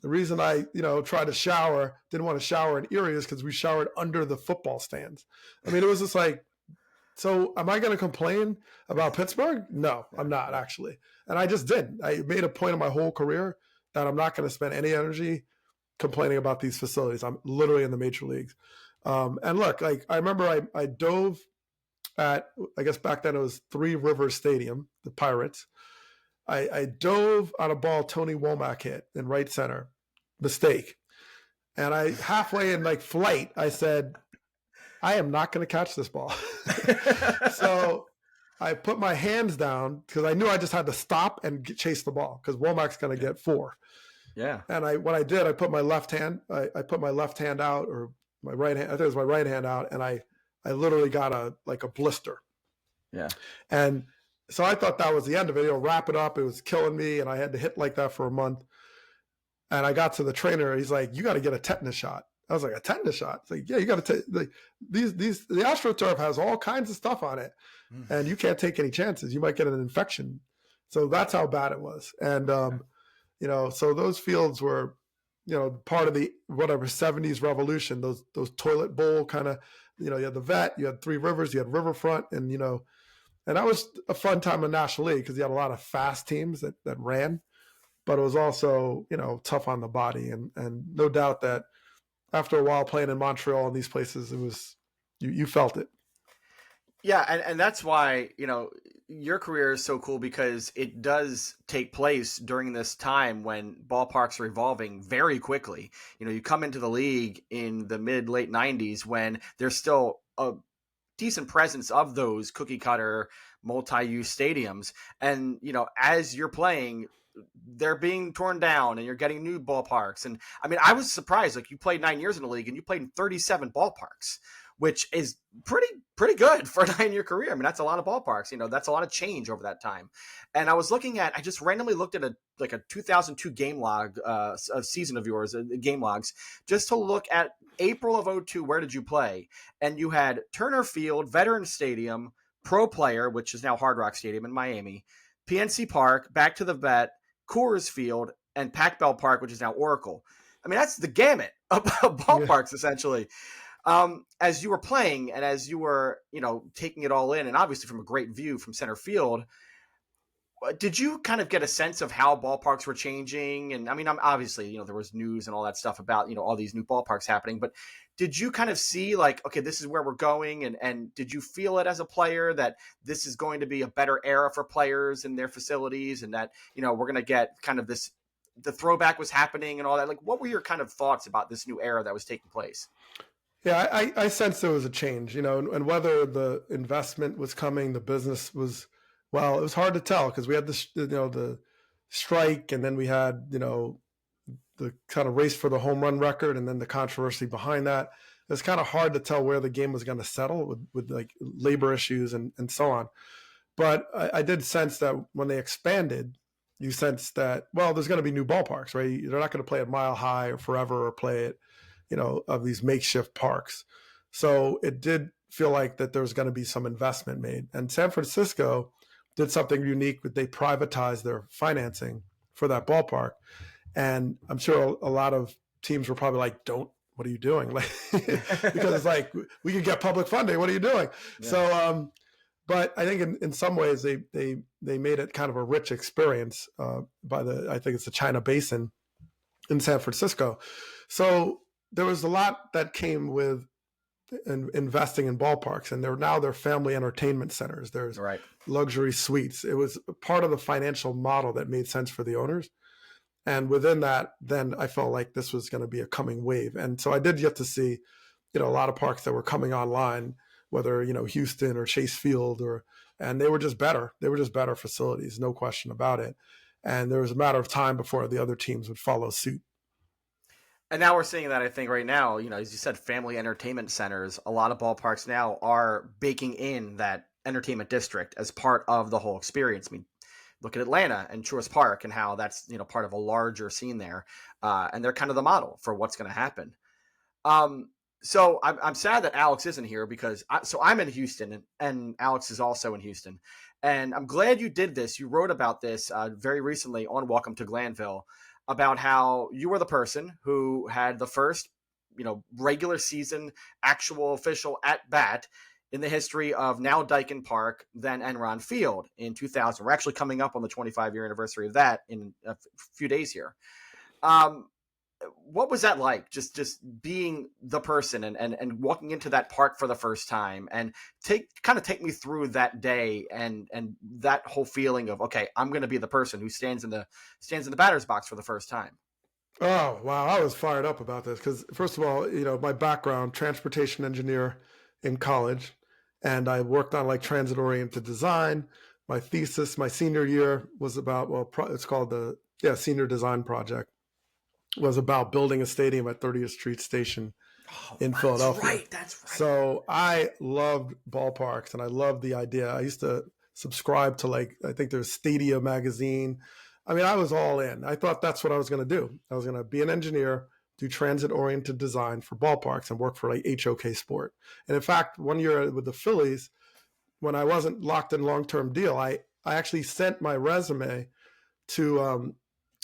The reason I, tried to shower, didn't want to shower in Erie is because we showered under the football stands. I mean, it was just like, so am I going to complain about Pittsburgh? No, I'm not actually. And I just didn't. I made a point in my whole career that I'm not going to spend any energy complaining about these facilities. I'm literally in the major leagues. And look, like I remember I dove at, I guess back then it was Three Rivers Stadium, the Pirates. I dove on a ball Tony Womack hit in right center, mistake. And I halfway in like flight, I said, I am not going to catch this ball. So I put my hands down because I knew I just had to stop and chase the ball because Womack's going to get 4. Yeah. And when I did, I put my left hand, I put my left hand out, or my right hand, I think it was my right hand out, and I literally got a blister. Yeah. And so I thought that was the end of it. Wrap it up. It was killing me, and I had to hit like that for a month. And I got to the trainer. He's like, "You got to get a tetanus shot." I was like, "A tetanus shot?" It's like, "Yeah, you got to take the AstroTurf has all kinds of stuff on it, and you can't take any chances. You might get an infection." So that's how bad it was. And so those fields were, part of the 70s revolution. Those toilet bowl kind of, you had the Vet, you had Three Rivers, you had Riverfront, and And that was a fun time in National League because you had a lot of fast teams that ran, but it was also, tough on the body. And no doubt that after a while playing in Montreal and these places, it was, you felt it. Yeah, and that's why, your career is so cool, because it does take place during this time when ballparks are evolving very quickly. You come into the league in the late 90s when there's still a decent presence of those cookie cutter multi-use stadiums. And, as you're playing, they're being torn down and you're getting new ballparks. And I mean, I was surprised, like, you played 9 years in the league and you played in 37 ballparks, which is pretty good for a 9-year career. I mean, that's a lot of ballparks, that's a lot of change over that time. And I just randomly looked at a 2002 game log, a season of yours, game logs, just to look at April of 2002, where did you play? And you had Turner Field, Veterans Stadium, Pro Player, which is now Hard Rock Stadium in Miami, PNC Park, Back to the Vet, Coors Field, and Pac Bell Park, which is now Oracle. I mean, that's the gamut of ballparks, essentially. As you were playing and as you were, taking it all in, and obviously from a great view from center field, did you kind of get a sense of how ballparks were changing? And I mean, obviously, there was news and all that stuff about, all these new ballparks happening, but did you kind of see like, okay, this is where we're going? And did you feel it as a player that this is going to be a better era for players and their facilities, and that, we're going to get kind of this, the throwback was happening and all that? Like, what were your kind of thoughts about this new era that was taking place? Yeah, I sensed there was a change, and whether the investment was coming, the business was, well, it was hard to tell because we had the strike, and then we had, the kind of race for the home run record, and then the controversy behind that. It's kind of hard to tell where the game was going to settle with like labor issues and so on. But I did sense that when they expanded, you sense that, well, there's going to be new ballparks, right? They're not going to play at Mile High or Forever or play it, of these makeshift parks. So it did feel like that there was going to be some investment made. And San Francisco did something unique, but they privatized their financing for that ballpark. And I'm sure a lot of teams were probably like, what are you doing? Like, because it's like, we could get public funding. What are you doing? Yeah. So, but I think in some ways they made it kind of a rich experience I think it's the China Basin in San Francisco. So there was a lot that came with investing in ballparks, and they're family entertainment centers. There's luxury suites. It was part of the financial model that made sense for the owners. And within that, then I felt like this was going to be a coming wave. And so I did get to see, a lot of parks that were coming online, whether, Houston or Chase Field, and they were just better. They were just better facilities, no question about it. And there was a matter of time before the other teams would follow suit. And now we're seeing that, I think, right now, as you said, family entertainment centers, a lot of ballparks now are baking in that entertainment district as part of the whole experience. I mean, look at Atlanta and Truist Park and how that's, part of a larger scene there. And they're kind of the model for what's going to happen. So I'm sad that Alex isn't here because I'm in Houston and Alex is also in Houston. And I'm glad you did this. You wrote about this very recently on Welcome to Glanville, about how you were the person who had the first, regular season, actual official at bat in the history of now Daikin Park, then Enron Field in 2000. We're actually coming up on the 25-year anniversary of that in a few days here. What was that like? Just being the person and walking into that park for the first time, and take me through that day and that whole feeling of, okay, I'm going to be the person who stands in the batter's box for the first time. Oh, wow. I was fired up about this because, first of all, my background, transportation engineer in college, and I worked on like transit-oriented design. My thesis, my senior year was about, it's called the Senior Design Project, was about building a stadium at 30th Street Station in Philadelphia. That's right. So I loved ballparks and I loved the idea. I used to subscribe to I think there's Stadia magazine. I mean, I was all in. I thought that's what I was going to do. I was going to be an engineer, do transit-oriented design for ballparks, and work for HOK Sport. And in fact, one year with the Phillies, when I wasn't locked in long-term deal, I actually sent my resume to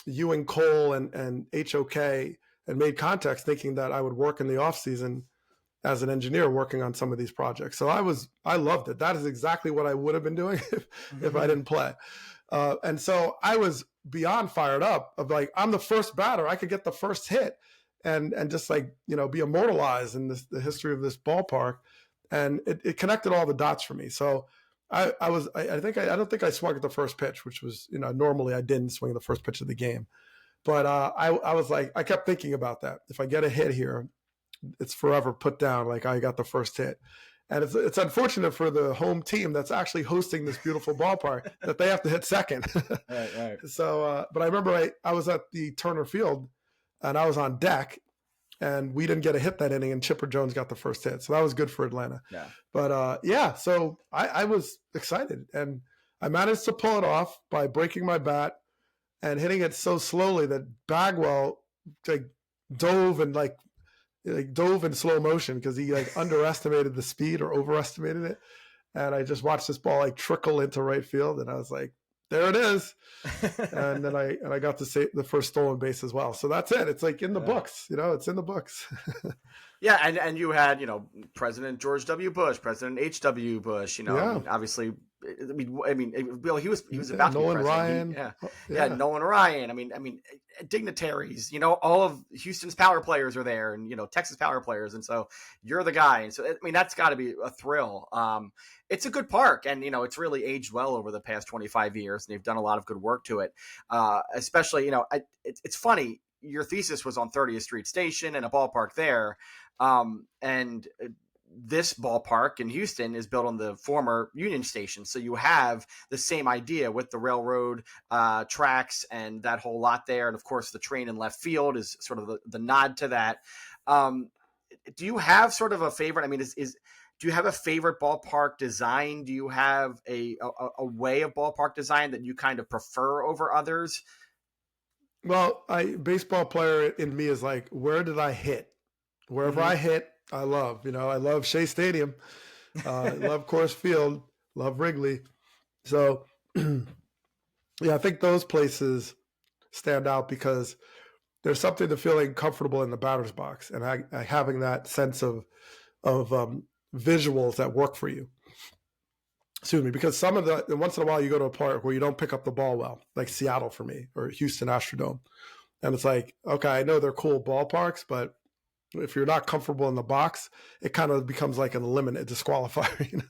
Ewing Cole and HOK and made contacts thinking that I would work in the off season as an engineer working on some of these projects. So I loved it. That is exactly what I would have been doing if I didn't play. And so I was beyond fired up of like, I'm the first batter. I could get the first hit and just like, be immortalized in the history of this ballpark. And it connected all the dots for me. So I don't think I swung at the first pitch, which was, normally I didn't swing the first pitch of the game. But I was like, I kept thinking about that. If I get a hit here, it's forever put down. Like I got the first hit. And it's unfortunate for the home team that's actually hosting this beautiful ballpark that they have to hit second. Right. So, but I remember I was at the Turner Field and I was on deck and we didn't get a hit that inning and Chipper Jones got the first hit. So that was good for Atlanta. Yeah. But so I was excited and I managed to pull it off by breaking my bat and hitting it so slowly that Bagwell like dove in slow motion because he like underestimated the speed or overestimated it. And I just watched this ball like trickle into right field. And I was like, there it is. And then I got to say the first stolen base as well. So that's it. It's like in the books, it's in the books. Yeah. And you had, President George W. Bush, President H.W. Bush, obviously, he was about to be Nolan president. Ryan. Nolan Ryan. I mean, dignitaries, all of Houston's power players are there and, Texas power players. And so you're the guy. And so, that's gotta be a thrill. It's a good park and, it's really aged well over the past 25 years and they've done a lot of good work to it. Especially, it's funny. Your thesis was on 30th Street Station and a ballpark there. And this ballpark in Houston is built on the former Union Station. So you have the same idea with the railroad tracks and that whole lot there. And of course the train in left field is sort of the nod to that. Do you have sort of a favorite? I mean, do you have a favorite ballpark design? Do you have a way of ballpark design that you kind of prefer over others? Well, baseball player in me is like, where did I hit? Wherever I hit, I love. I love Shea Stadium. I love Coors Field. Love Wrigley. So, I think those places stand out because there's something to feeling comfortable in the batter's box and having that sense of visuals that work for you. Excuse me, because once in a while you go to a park where you don't pick up the ball well, like Seattle for me or Houston Astrodome. And it's like, okay, I know they're cool ballparks, but if you're not comfortable in the box, it kind of becomes like an eliminate disqualifier.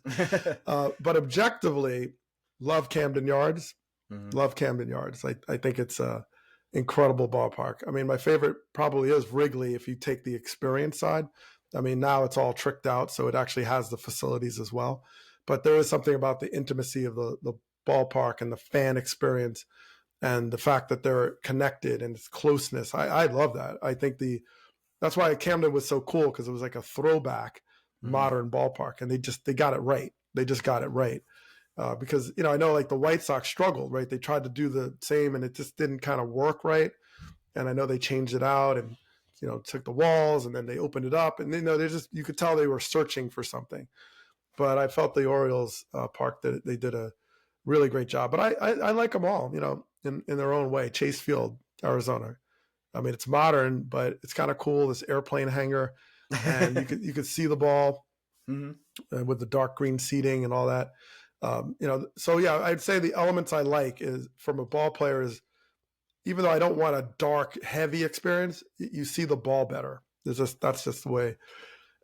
But objectively, love Camden Yards. Love Camden Yards. I think it's a incredible ballpark. I mean, my favorite probably is Wrigley if you take the experience side. I mean, now it's all tricked out, so it actually has the facilities as well. But there is something about the intimacy of the ballpark and the fan experience and the fact that they're connected and its closeness. I love that. I think that's why Camden was so cool because it was like a throwback modern ballpark and they got it right. They just got it right. Because, I know like the White Sox struggled, right? They tried to do the same and it just didn't kind of work right. And I know they changed it out and, took the walls and then they opened it up and, you could tell they were searching for something. But I felt the Orioles park that they did a really great job. But I like them all, in their own way. Chase Field, Arizona. I mean, it's modern, but it's kind of cool. This airplane hangar, and you could see the ball with the dark green seating and all that. So yeah, I'd say the elements I like is from a ball player is, even though I don't want a dark, heavy experience, you see the ball better. That's just the way.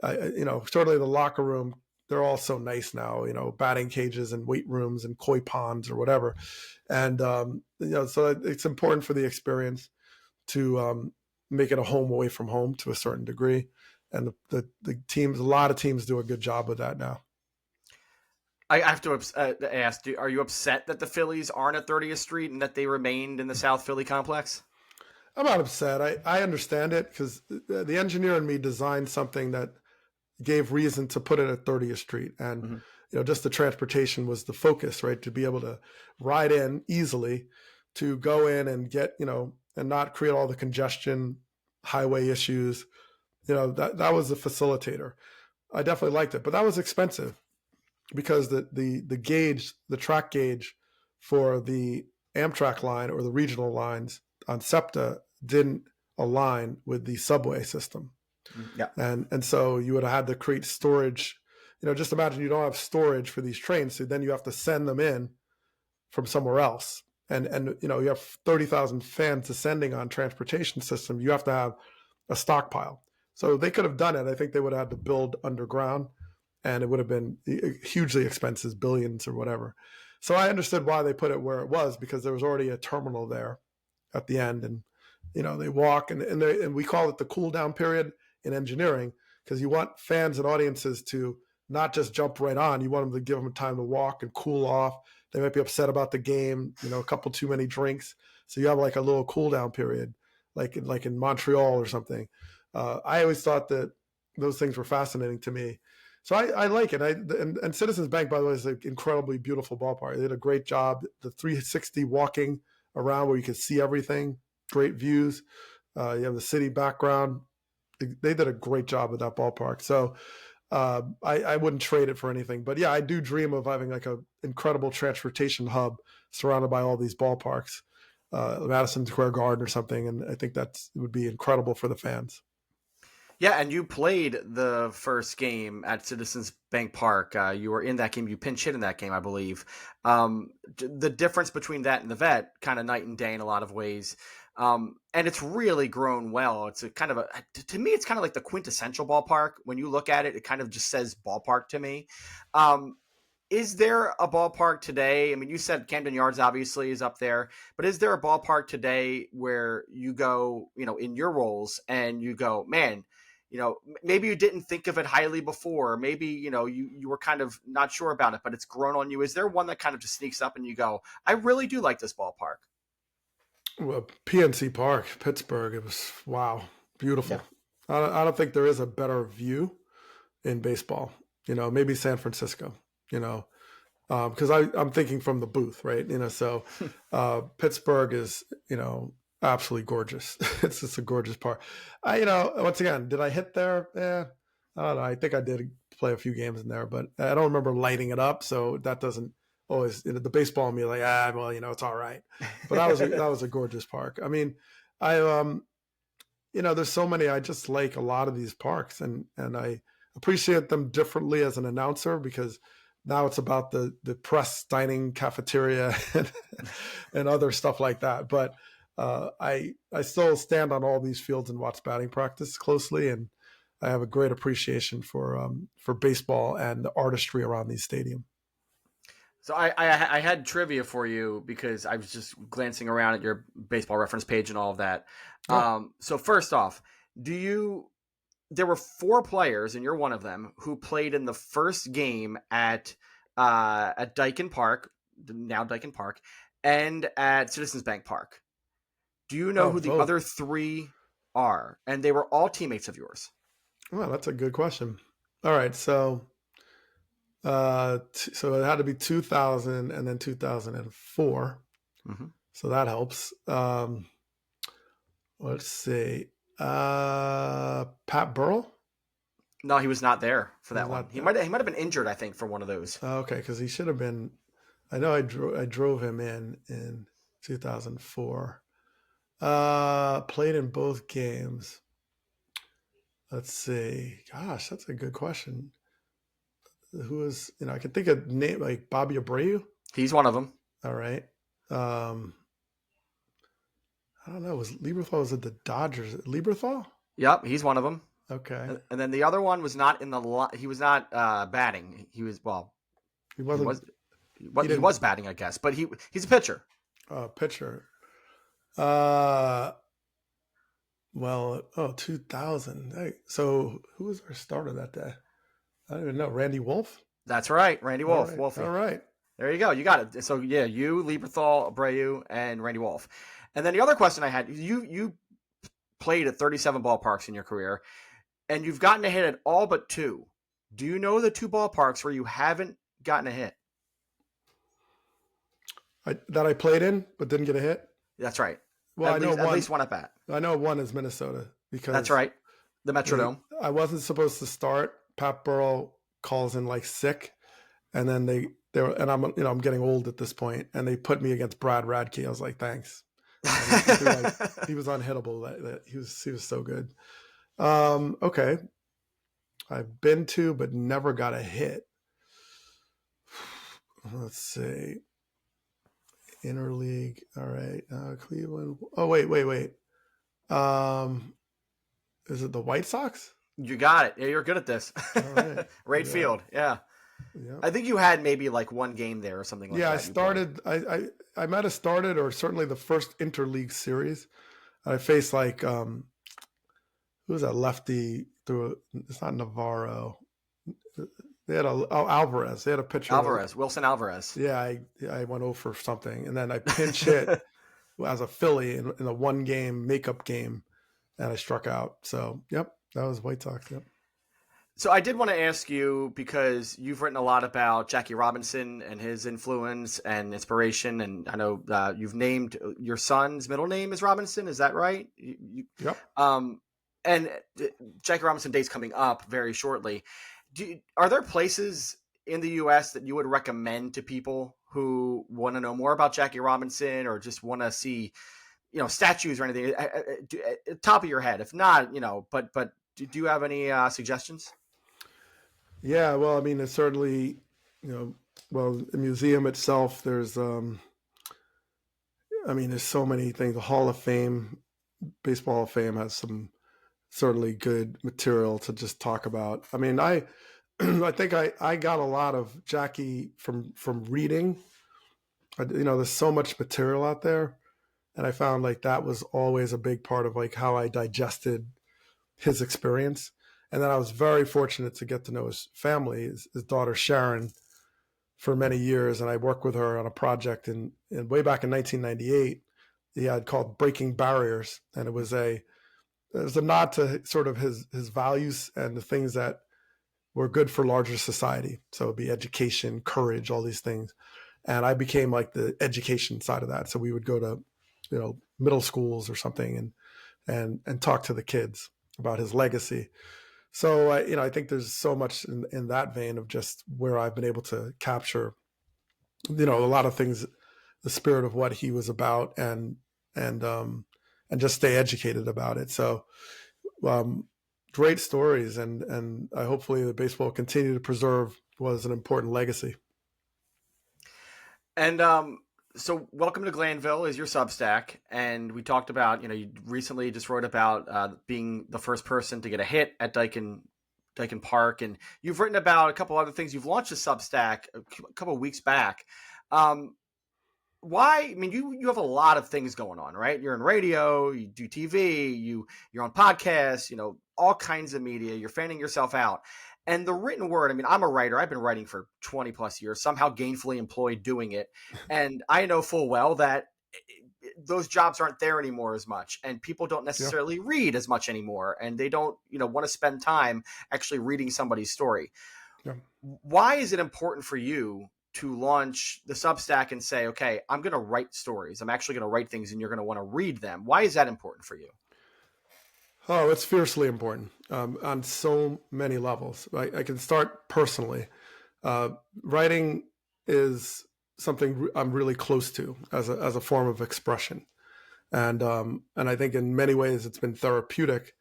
Certainly the locker room, they're all so nice now. Batting cages and weight rooms and koi ponds or whatever, and so it's important for the experience to make it a home away from home to a certain degree. And the teams, a lot of teams do a good job with that now. I have to ask, are you upset that the Phillies aren't at 30th Street and that they remained in the South Philly complex? I'm not upset. I understand it because the engineer in me designed something that gave reason to put it at 30th Street. And, just the transportation was the focus, right? To be able to ride in easily, to go in and get, and not create all the congestion, highway issues. That was the facilitator. I definitely liked it, but that was expensive because the gauge, the track gauge for the Amtrak line or the regional lines on SEPTA didn't align with the subway system. Yeah. And so you would have had to create storage. Just imagine you don't have storage for these trains, so then you have to send them in from somewhere else. And you have 30,000 fans descending on transportation system. You have to have a stockpile. So they could have done it. I think they would have had to build underground, and it would have been hugely expensive, billions or whatever. So I understood why they put it where it was, because there was already a terminal there at the end, and they walk, and we call it the cool down period in engineering, because you want fans and audiences to not just jump right on. You want them to give them time to walk and cool off. They might be upset about the game, a couple too many drinks. So you have like a little cool down period, like in Montreal or something. I always thought that those things were fascinating to me. So I like it. And Citizens Bank, by the way, is an incredibly beautiful ballpark. They did a great job. The 360 walking around where you can see everything, great views. You have the city background. They did a great job with that ballpark. So I wouldn't trade it for anything. But yeah, I do dream of having like an incredible transportation hub surrounded by all these ballparks, Madison Square Garden or something. And I think it would be incredible for the fans. Yeah, and you played the first game at Citizens Bank Park. You were in that game. You pinch hit in that game, I believe. The difference between that and the Vet, kind of night and day in a lot of ways. And it's really grown well. It's to me, it's kind of like the quintessential ballpark. When you look at it, it kind of just says ballpark to me. Is there a ballpark today? I mean, you said Camden Yards obviously is up there, but is there a ballpark today where you go, in your roles and you go, man, maybe you didn't think of it highly before. Maybe, you were kind of not sure about it, but it's grown on you. Is there one that kind of just sneaks up and you go, I really do like this ballpark? Well, PNC Park, Pittsburgh, it was, wow, beautiful. Yeah. I don't think there is a better view in baseball, maybe San Francisco, because I'm thinking from the booth, right? So Pittsburgh is, absolutely gorgeous. It's just a gorgeous park. Once again, did I hit there? Yeah, I don't know. I think I did play a few games in there, but I don't remember lighting it up. So that doesn't always, the baseball in me like, well, it's all right. But that was a gorgeous park. I mean, there's so many. I just like a lot of these parks, and I appreciate them differently as an announcer, because now it's about the press dining cafeteria and other stuff like that. But I still stand on all these fields and watch batting practice closely, and I have a great appreciation for baseball and the artistry around these stadiums. So I had trivia for you, because I was just glancing around at your baseball reference page and all of that. Oh. So first off, there were 4 players, and you're one of them, who played in the first game at Daikin Park, now Daikin Park, and at Citizens Bank Park. Do you know who the other 3 are? And they were all teammates of yours. Well, that's a good question. All right, so so it had to be 2000 and then 2004. Mm-hmm. So that helps. Let's see. Pat Burrell? No, he was not there for that one. He might have been injured, I think, for one of those. Okay, because he should have been. I know I drove him in 2004. Played in both games. Let's see. Gosh, that's a good question. Who is, I can think of name like Bobby Abreu. He's one of them. All right. I don't know. Was it the Dodgers? Lieberthal? Yep, he's one of them. Okay. And then the other one was not he was not batting. He was, he wasn't. He was batting, I guess, but he's a pitcher. Pitcher. 2000. Hey, so who was our starter that day? I don't even know. Randy Wolf? That's right. Randy Wolf. Wolfie. All right. There you go. You got it. So yeah, you, Lieberthal, Abreu, and Randy Wolf. And then the other question I had, you played at 37 ballparks in your career, and you've gotten a hit at all but 2. Do you know the 2 ballparks where you haven't gotten a hit? That I played in but didn't get a hit? That's right. Well, at least one at bat. I know one is Minnesota, because that's right. The Metrodome. I wasn't supposed to start. Pat Burrell calls in like sick, and then they were, and I'm getting old at this point, and they put me against Brad Radke. I was like, thanks. He was unhittable. He was so good. Okay. I've been to, but never got a hit. Let's see. Interleague. All right. Cleveland. Oh, wait. Is it the White Sox? You got it. Yeah, you're good at this. All right. Wrigley Yeah. Field. Yeah. Yeah. I think you had maybe like one game there or something like that. Yeah, I started. I might have started, or certainly the first interleague series. I faced like who was that lefty? It's not Navarro. They had Alvarez. They had a pitcher. Wilson Alvarez. Yeah, I went over something, and then I pinch hit as a Philly in a 1-game makeup game, and I struck out. So, yep, that was White Sox. Yep. So I did want to ask you, because you've written a lot about Jackie Robinson and his influence and inspiration, and I know you've named your son's middle name is Robinson. Is that right? Yep. And Jackie Robinson Day's coming up very shortly. Are there places in the U.S. that you would recommend to people who want to know more about Jackie Robinson, or just want to see, statues or anything? Top of your head, if not, but do you have any suggestions? Yeah, well, I mean, it's certainly, the museum itself, there's so many things. The Hall of Fame, Baseball Hall of Fame has some certainly good material to just talk about. I mean, I think I got a lot of Jackie from reading. There's so much material out there, and I found like that was always a big part of like how I digested his experience. And then I was very fortunate to get to know his family, his daughter Sharon, for many years, and I worked with her on a project in way back in 1998. He had called Breaking Barriers, and it was a nod to sort of his values and the things that were good for larger society. So it'd be education, courage, all these things. And I became like the education side of that. So we would go to, middle schools or something and talk to the kids about his legacy. So, I think there's so much in that vein of just where I've been able to capture, a lot of things, the spirit of what he was about, and just stay educated about it. So, great stories, and hopefully the baseball will continue to preserve was an important legacy. And so welcome to Glanville is your Substack. And we talked about, you recently just wrote about being the first person to get a hit at Daikin Park. And you've written about a couple other things. You've launched a Substack a couple of weeks back. Why? I mean, you have a lot of things going on, right? You're in radio, you do TV, you're on podcasts, all kinds of media. You're fanning yourself out. And the written word, I mean, I'm a writer. I've been writing for 20 plus years, somehow gainfully employed doing it. And I know full well that those jobs aren't there anymore as much. And people don't necessarily read as much anymore. And they don't, want to spend time actually reading somebody's story. Yeah. Why is it important for you to launch the Substack and say, okay, I'm going to write stories. I'm actually going to write things and you're going to want to read them. Why is that important for you? Oh, it's fiercely important on so many levels. I can start personally. Writing is something I'm really close to as a form of expression, and I think in many ways it's been therapeutic,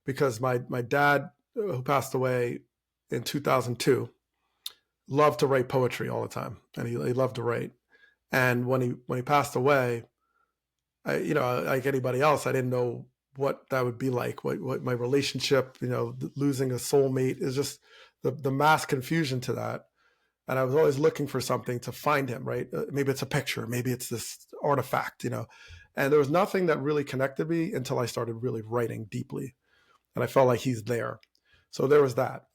because my dad, who passed away in 2002, loved to write poetry all the time, and he loved to write. And when he passed away, like anybody else, I didn't know what that would be like, what my relationship, losing a soulmate is just the mass confusion to that. And I was always looking for something to find him, right? Maybe it's a picture, maybe it's this artifact, and there was nothing that really connected me until I started really writing deeply. And I felt like he's there. So there was that.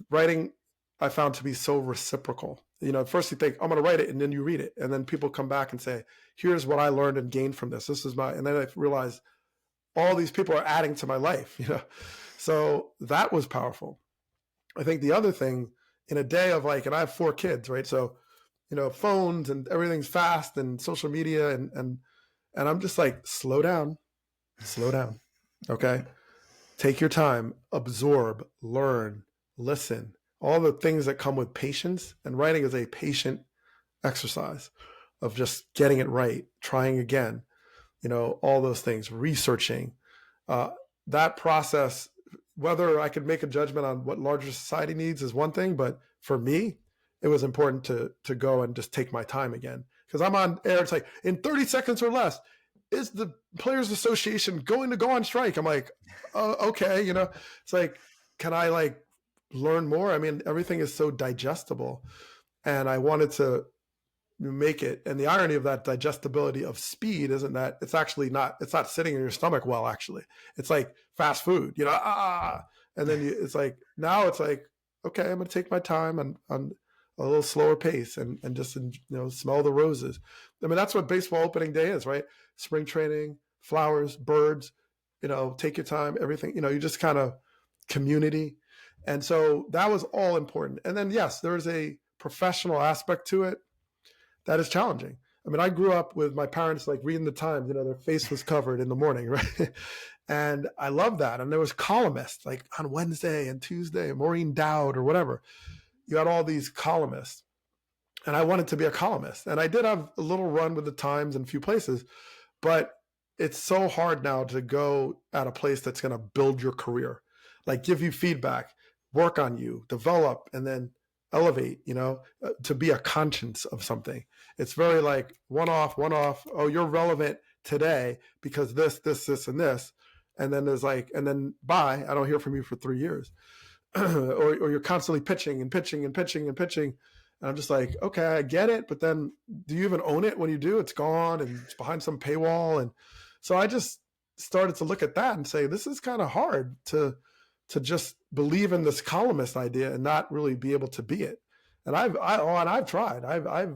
Writing, I found to be so reciprocal. At first you think, I'm going to write it, and then you read it. And then people come back and say, here's what I learned and gained from this. And then I realized, all these people are adding to my life, So that was powerful. I think the other thing, in a day of and I have 4 kids, right? So, phones and everything's fast, and social media, and I'm just like, slow down. Okay. Take your time, absorb, learn, listen, all the things that come with patience. And writing is a patient exercise of just getting it right, trying again. All those things, researching, that process whether I could make a judgment on what larger society needs is one thing, but for me, it was important to go and just take my time again. Because I'm on air, it's like, in 30 seconds or less, is the Players Association going to go on strike? I'm like, okay, it's like, can I like learn more? I mean, everything is so digestible, and I wanted to make it. And the irony of that digestibility of speed isn't that it's not sitting in your stomach well, actually. It's like fast food, and then it's like, now it's like, okay, I'm going to take my time on a little slower pace and just, smell the roses. I mean, that's what baseball opening day is, right? Spring training, flowers, birds, take your time, everything, you just kind of community. And so that was all important. And then, yes, there is a professional aspect to it that is challenging. I mean, I grew up with my parents like reading the Times, their face was covered in the morning, right? And I loved that. And there was columnists like on Wednesday and Tuesday, Maureen Dowd or whatever. You had all these columnists, and I wanted to be a columnist. And I did have a little run with the Times in a few places, but it's so hard now to go at a place that's going to build your career, like give you feedback, work on you, develop, and then elevate, to be a conscience of something. It's very like one off. Oh, you're relevant today because this, and this. And then there's like, and then bye, I don't hear from you for 3 years. or you're constantly pitching. And I'm just like, okay, I get it. But then do you even own it when you do? It's gone and it's behind some paywall. And so I just started to look at that and say, this is kind of hard to just believe in this columnist idea and not really be able to be it. And I've tried. I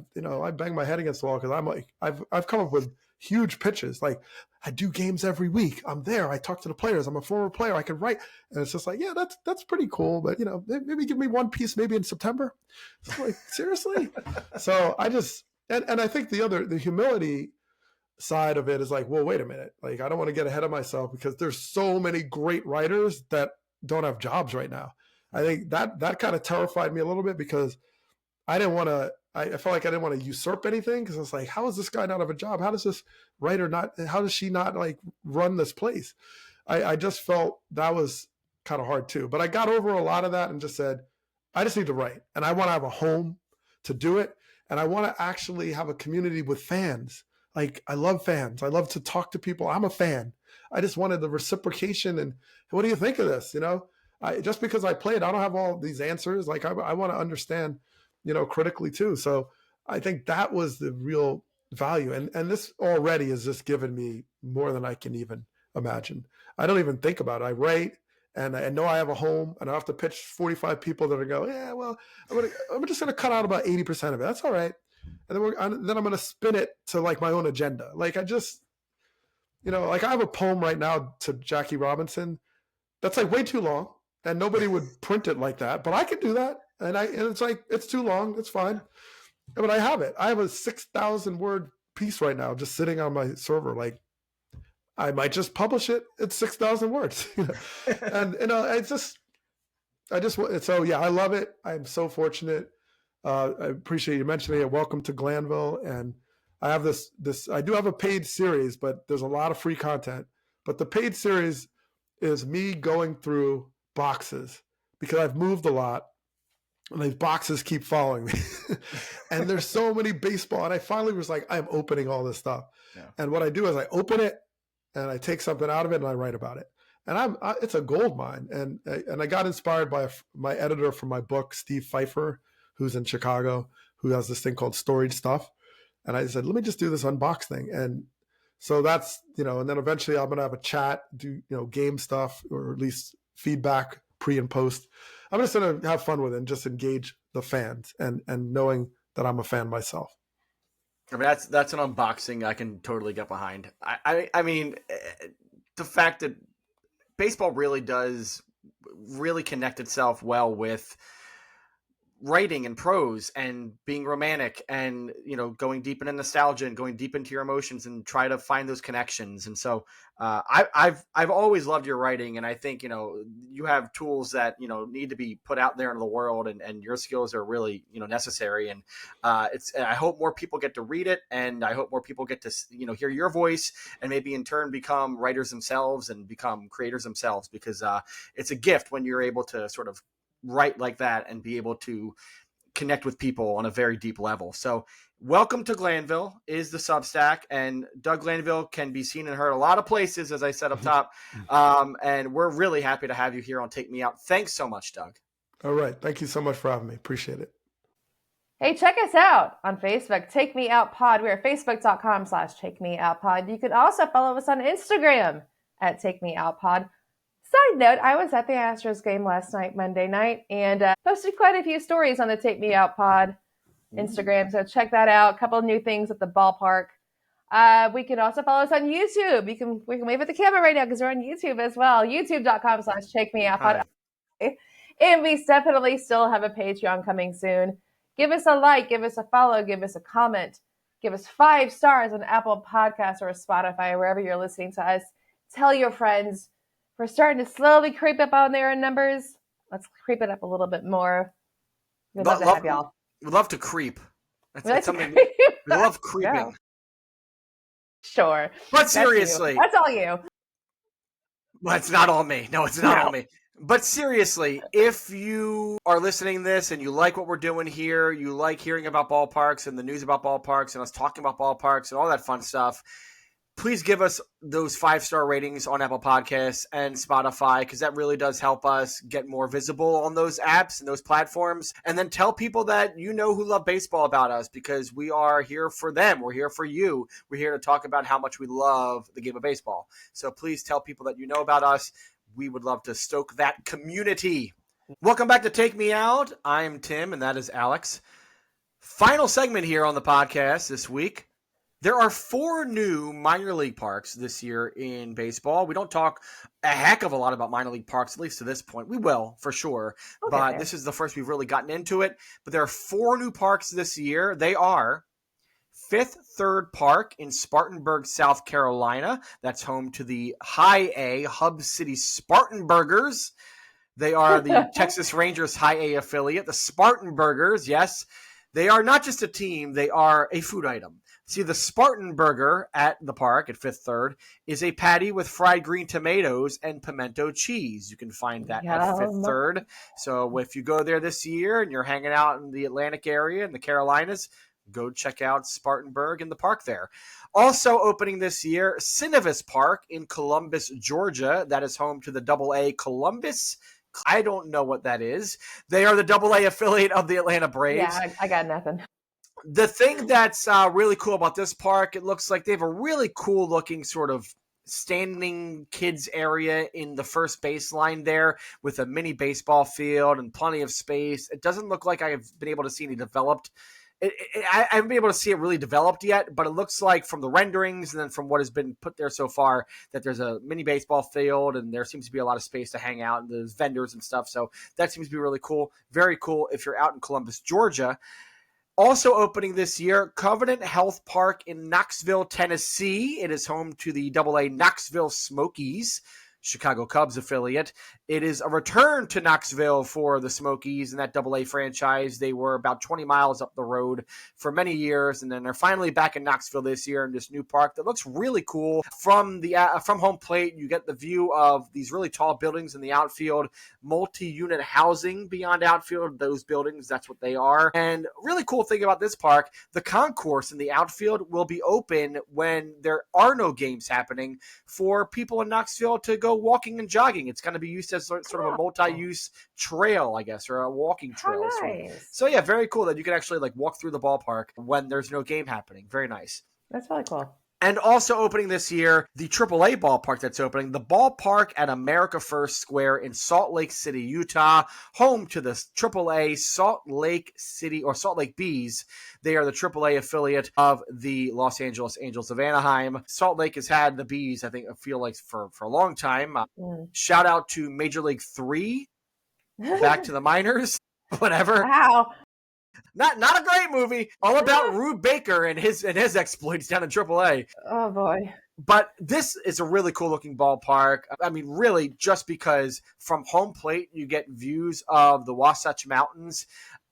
bang my head against the wall because I'm like, I've come up with huge pitches. Like, I do games every week. I'm there. I talk to the players. I'm a former player. I can write. And it's just like, yeah, that's pretty cool. But, maybe give me one piece maybe in September. It's like, seriously? So I just, and I think the humility side of it is like, well, wait a minute. Like, I don't want to get ahead of myself because there's so many great writers that don't have jobs right now. I think that kind of terrified me a little bit because I didn't want to, I felt like I didn't want to usurp anything because it's like, how is this guy not have a job? How does this writer how does she not like run this place? I just felt that was kind of hard too. But I got over a lot of that and just said, I just need to write. And I want to have a home to do it. And I want to actually have a community with fans. Like, I love fans. I love to talk to people. I'm a fan. I just wanted the reciprocation. And what do you think of this? Just because I played, I don't have all these answers. Like, I want to understand, critically too. So I think that was the real value. And this already has just given me more than I can even imagine. I don't even think about it. I write and I know I have a home and I have to pitch 45 people that are going, yeah, well, I'm just going to cut out about 80% of it. That's all right. And then I'm going to spin it to like my own agenda. Like, I just, like I have a poem right now to Jackie Robinson that's like way too long and nobody would print it like that, but I could do that. And it's like, it's too long. It's fine. But I have it. I have a 6,000 word piece right now, just sitting on my server. Like, I might just publish it. It's 6,000 words, and so yeah, I love it. I'm so fortunate. I appreciate you mentioning it. Welcome to Glanville. And I have I do have a paid series, but there's a lot of free content. But the paid series is me going through boxes because I've moved a lot. And these boxes keep following me. And there's so many baseball. And I finally was like, I'm opening all this stuff. Yeah. And what I do is I open it and I take something out of it and I write about it. And it's a gold mine. And I got inspired by my editor for my book, Steve Pfeiffer, who's in Chicago, who has this thing called Storied Stuff. And I said, let me just do this unbox thing. And so that's, and then eventually I'm going to have a chat, do, game stuff, or at least feedback pre and post. I'm just going to have fun with it and just engage the fans and knowing that I'm a fan myself. I mean, that's an unboxing I can totally get behind. I mean, the fact that baseball really does really connect itself well with writing and prose and being romantic and, going deep into nostalgia and going deep into your emotions and try to find those connections. And so I've always loved your writing. And I think, you have tools that, need to be put out there into the world, and your skills are really, necessary. And I hope more people get to read it, and I hope more people get to, hear your voice and maybe in turn become writers themselves and become creators themselves, because it's a gift when you're able to sort of write like that and be able to connect with people on a very deep level. So welcome to Glanville is the Substack, and Doug Glanville can be seen and heard a lot of places, as I said up top. And we're really happy to have you here on Take Me Out. Thanks so much, Doug. All right. Thank you so much for having me. Appreciate it. Hey, check us out on Facebook, Take Me Out Pod. We are facebook.com/Take Me Out Pod. You can also follow us on Instagram at Take Me Out Pod. Side note, I was at the Astros game last night, Monday night, and posted quite a few stories on the Take Me Out Pod Instagram, so check that out. A couple of new things at the ballpark. We can also follow us on YouTube. We can wave at the camera right now because we're on YouTube as well. YouTube.com/Take Me Out Pod. And we definitely still have a Patreon coming soon. Give us a like, give us a follow, give us a comment, give us 5 stars on Apple Podcasts or Spotify, wherever you're listening to us. Tell your friends. We're starting to slowly creep up on there in numbers. Let's creep it up a little bit more. We'd love to have y'all. We'd love to creep. That's something we love creeping. Yeah. Sure. But seriously. That's all you. Well, it's not all me. No, it's not all me. But seriously, if you are listening to this and you like what we're doing here, you like hearing about ballparks and the news about ballparks and us talking about ballparks and all that fun stuff, please give us those 5-star ratings on Apple Podcasts and Spotify, because that really does help us get more visible on those apps and those platforms. And then tell people that you know who love baseball about us, because we are here for them. We're here for you. We're here to talk about how much we love the game of baseball. So please tell people that you know about us. We would love to stoke that community. Welcome back to Take Me Out. I'm Tim, and that is Alex. Final segment here on the podcast this week. There are 4 new minor league parks this year in baseball. We don't talk a heck of a lot about minor league parks, at least to this point. We will, for sure. Okay, but this is the first we've really gotten into it. But there are 4 new parks this year. They are Fifth Third Park in Spartanburg, South Carolina. That's home to the High A Hub City Spartanburgers. They are the Texas Rangers High A affiliate. The Spartanburgers, yes, they are not just a team. They are a food item. See, the Spartan Burger at the park at Fifth Third is a patty with fried green tomatoes and pimento cheese. You can find that at Fifth Third. So if you go there this year and you're hanging out in the Atlantic area and the Carolinas, go check out Spartanburg in the park there. Also opening this year, Cinevis Park in Columbus, Georgia. That is home to the AA Columbus. I don't know what that is. They are the AA affiliate of the Atlanta Braves. Yeah, I got nothing. The thing that's really cool about this park, it looks like they have a really cool looking sort of standing kids area in the first baseline there with a mini baseball field and plenty of space. It doesn't look like I've been able to see any developed. I haven't been able to see it really developed yet, but it looks like from the renderings and then from what has been put there so far that there's a mini baseball field and there seems to be a lot of space to hang out and there's vendors and stuff. So that seems to be really cool. Very cool if you're out in Columbus, Georgia. Also opening this year, Covenant Health Park in Knoxville, Tennessee. It is home to the AA Knoxville Smokies, Chicago Cubs affiliate. It is a return to Knoxville for the Smokies and that AA franchise. They were about 20 miles up the road for many years, and then they're finally back in Knoxville this year in this new park that looks really cool. From home plate, you get the view of these really tall buildings in the outfield, multi-unit housing beyond outfield. Those buildings, that's what they are. And really cool thing about this park, the concourse in the outfield will be open when there are no games happening for people in Knoxville to go walking and jogging. It's going to be used as sort of a multi-use trail, I guess, or a walking trail. Oh, nice. So yeah, very cool that you can actually like walk through the ballpark when there's no game happening. Very nice. That's really cool. And also opening this year, the AAA ballpark that's opening, the ballpark at America First Square in Salt Lake City, Utah, home to the AAA Salt Lake City or Salt Lake Bees. They are the AAA affiliate of the Los Angeles Angels of Anaheim. Salt Lake has had the Bees, I feel like for a long time. Shout out to Major League 3, back to the minors. whatever. Wow. Not a great movie. All about Rube Baker and his exploits down in AAA. Oh boy. But this is a really cool looking ballpark. I mean, really, just because from home plate, you get views of the Wasatch Mountains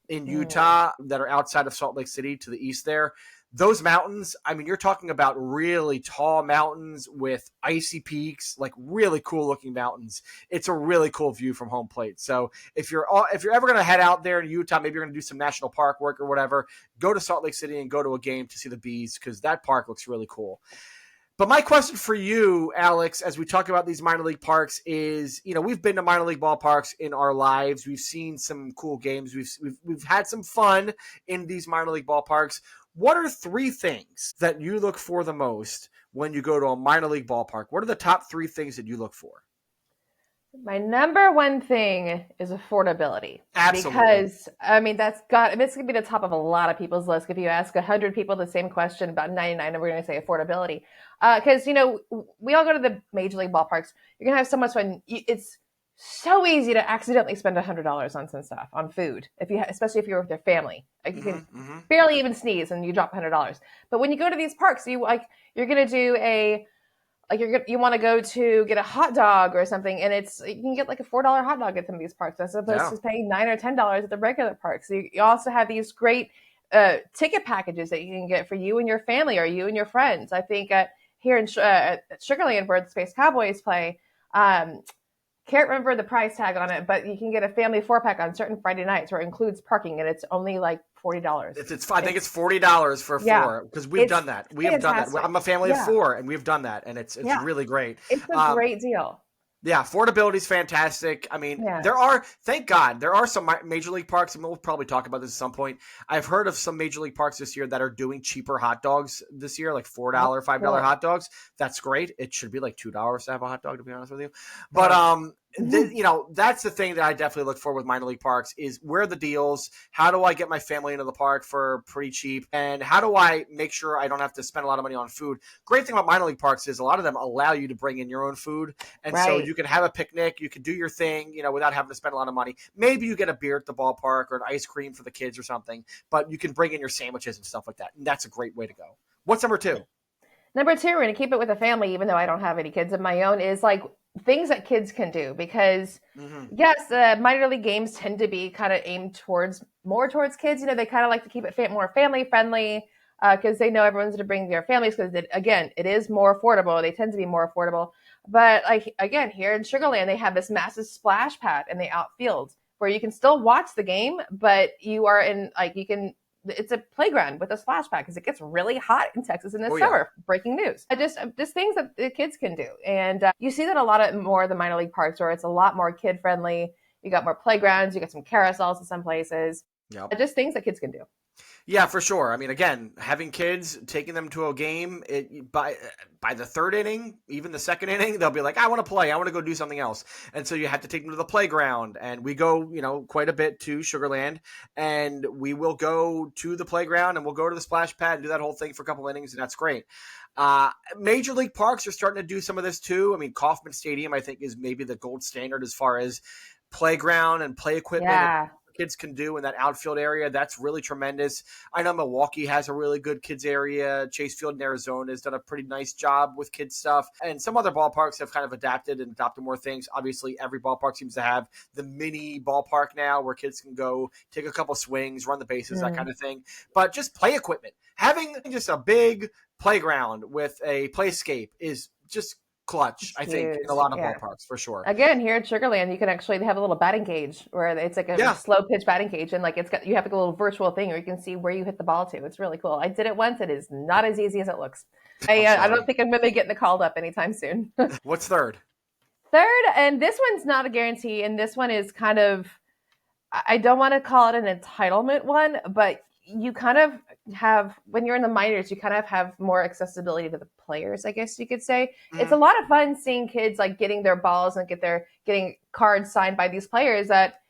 in Utah that are outside of Salt Lake City to the east there. Those mountains, I mean, you're talking about really tall mountains with icy peaks, like really cool looking mountains. It's a really cool view from home plate. So if you're ever going to head out there in Utah, maybe you're going to do some national park work or whatever, go to Salt Lake City and go to a game to see the Bees, because that park looks really cool. But my question for you, Alex, as we talk about these minor league parks is, we've been to minor league ballparks in our lives. We've seen some cool games. We've had some fun in these minor league ballparks. What are 3 things that you look for the most when you go to a minor league ballpark? What are the top 3 things that you look for? My number one thing is affordability. Absolutely. Because, I mean, it's going to be the top of a lot of people's list. If you ask 100 people the same question, about 99 we're going to say affordability. Because, we all go to the major league ballparks. You're going to have so much fun. It's so easy to accidentally spend $100 on some stuff, on food, especially if you're with your family. Like you can barely even sneeze and you drop $100. But when you go to these parks, you're going to do you want to go to get a hot dog or something, and you can get like a $4 hot dog at some of these parks as opposed to paying $9 or $10 at the regular parks. So you also have these great ticket packages that you can get for you and your family or you and your friends. I think here in Sugar Land, where the Space Cowboys play, can't remember the price tag on it, but you can get a family 4-pack on certain Friday nights where it includes parking, and it's only like $40. I think it's $40 for 4, because we've done that. We have done that. I'm a family of 4, and we've done that, and it's really great. It's a great deal. Yeah, affordability is fantastic. I mean, thank God, there are some major league parks, and we'll probably talk about this at some point. I've heard of some major league parks this year that are doing cheaper hot dogs this year, like $4, $5 hot dogs. That's great. It should be like $2 to have a hot dog, to be honest with you. But that's the thing that I definitely look for with minor league parks is where are the deals? How do I get my family into the park for pretty cheap? And how do I make sure I don't have to spend a lot of money on food? Great thing about minor league parks is a lot of them allow you to bring in your own food. And so you can have a picnic, you can do your thing, without having to spend a lot of money. Maybe you get a beer at the ballpark or an ice cream for the kids or something, but you can bring in your sandwiches and stuff like that. And that's a great way to go. What's number 2? Number 2, we're going to keep it with the family, even though I don't have any kids of my own, is like things that kids can do, because yes, minor league games tend to be kind of aimed more towards kids. They kind of like to keep it more family friendly because they know everyone's going to bring their families, because it is more affordable. They tend to be more affordable. But again, here in Sugar Land, they have this massive splash pad in the outfield where you can still watch the game, but you are in it's a playground with a splash pad because it gets really hot in Texas in the summer. Breaking news. Just things that the kids can do. And you see that a lot more of the minor league parks where it's a lot more kid friendly. You got more playgrounds. You got some carousels in some places. Yep. Just things that kids can do. Yeah, for sure. I mean, again, having kids, taking them to a game, by the 3rd inning, even the 2nd inning, they'll be like, I want to play. I want to go do something else. And so you have to take them to the playground. And we go, quite a bit to Sugar Land. And we will go to the playground and we'll go to the splash pad and do that whole thing for a couple innings. And that's great. Major league parks are starting to do some of this too. I mean, Kauffman Stadium, I think, is maybe the gold standard as far as playground and play equipment. Yeah. Kids can do in that outfield area. That's really tremendous. I know Milwaukee has a really good kids area. Chase Field in Arizona has done a pretty nice job with kids stuff. And some other ballparks have kind of adapted and adopted more things. Obviously, every ballpark seems to have the mini ballpark now where kids can go take a couple swings, run the bases, that kind of thing. But just play equipment. Having just a big playground with a playscape is just clutch, I think, in a lot of ballparks, for sure. Again, here at Sugar Land, you can actually have a little batting cage where it's like a slow pitch batting cage, and you have a little virtual thing where you can see where you hit the ball to. It's really cool. I did it once. It is not as easy as it looks. I don't think I'm going to be getting called up anytime soon. What's third? Third, and this one's not a guarantee, and this one is kind of, I don't want to call it an entitlement one, but you kind of have, when you're in the minors, you kind of have more accessibility to the players, I guess you could say. It's a lot of fun seeing kids getting their balls and getting cards signed by these players that,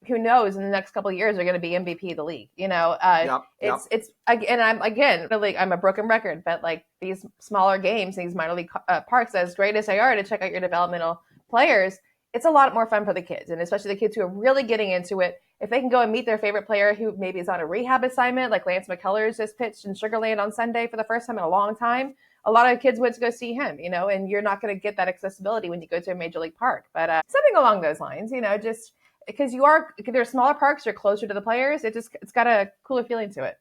who knows, in the next couple of years are going to be MVP of the league. It's I'm a broken record, but these smaller games, these minor league parks, as great as they are to check out your developmental players, it's a lot more fun for the kids, and especially the kids who are really getting into it. If they can go and meet their favorite player who maybe is on a rehab assignment, like Lance McCullers just pitched in Sugar Land on Sunday for the first time in a long time. A lot of kids went to go see him, and you're not going to get that accessibility when you go to a major league park. But something along those lines, just because there's smaller parks, you're closer to the players. It's got a cooler feeling to it.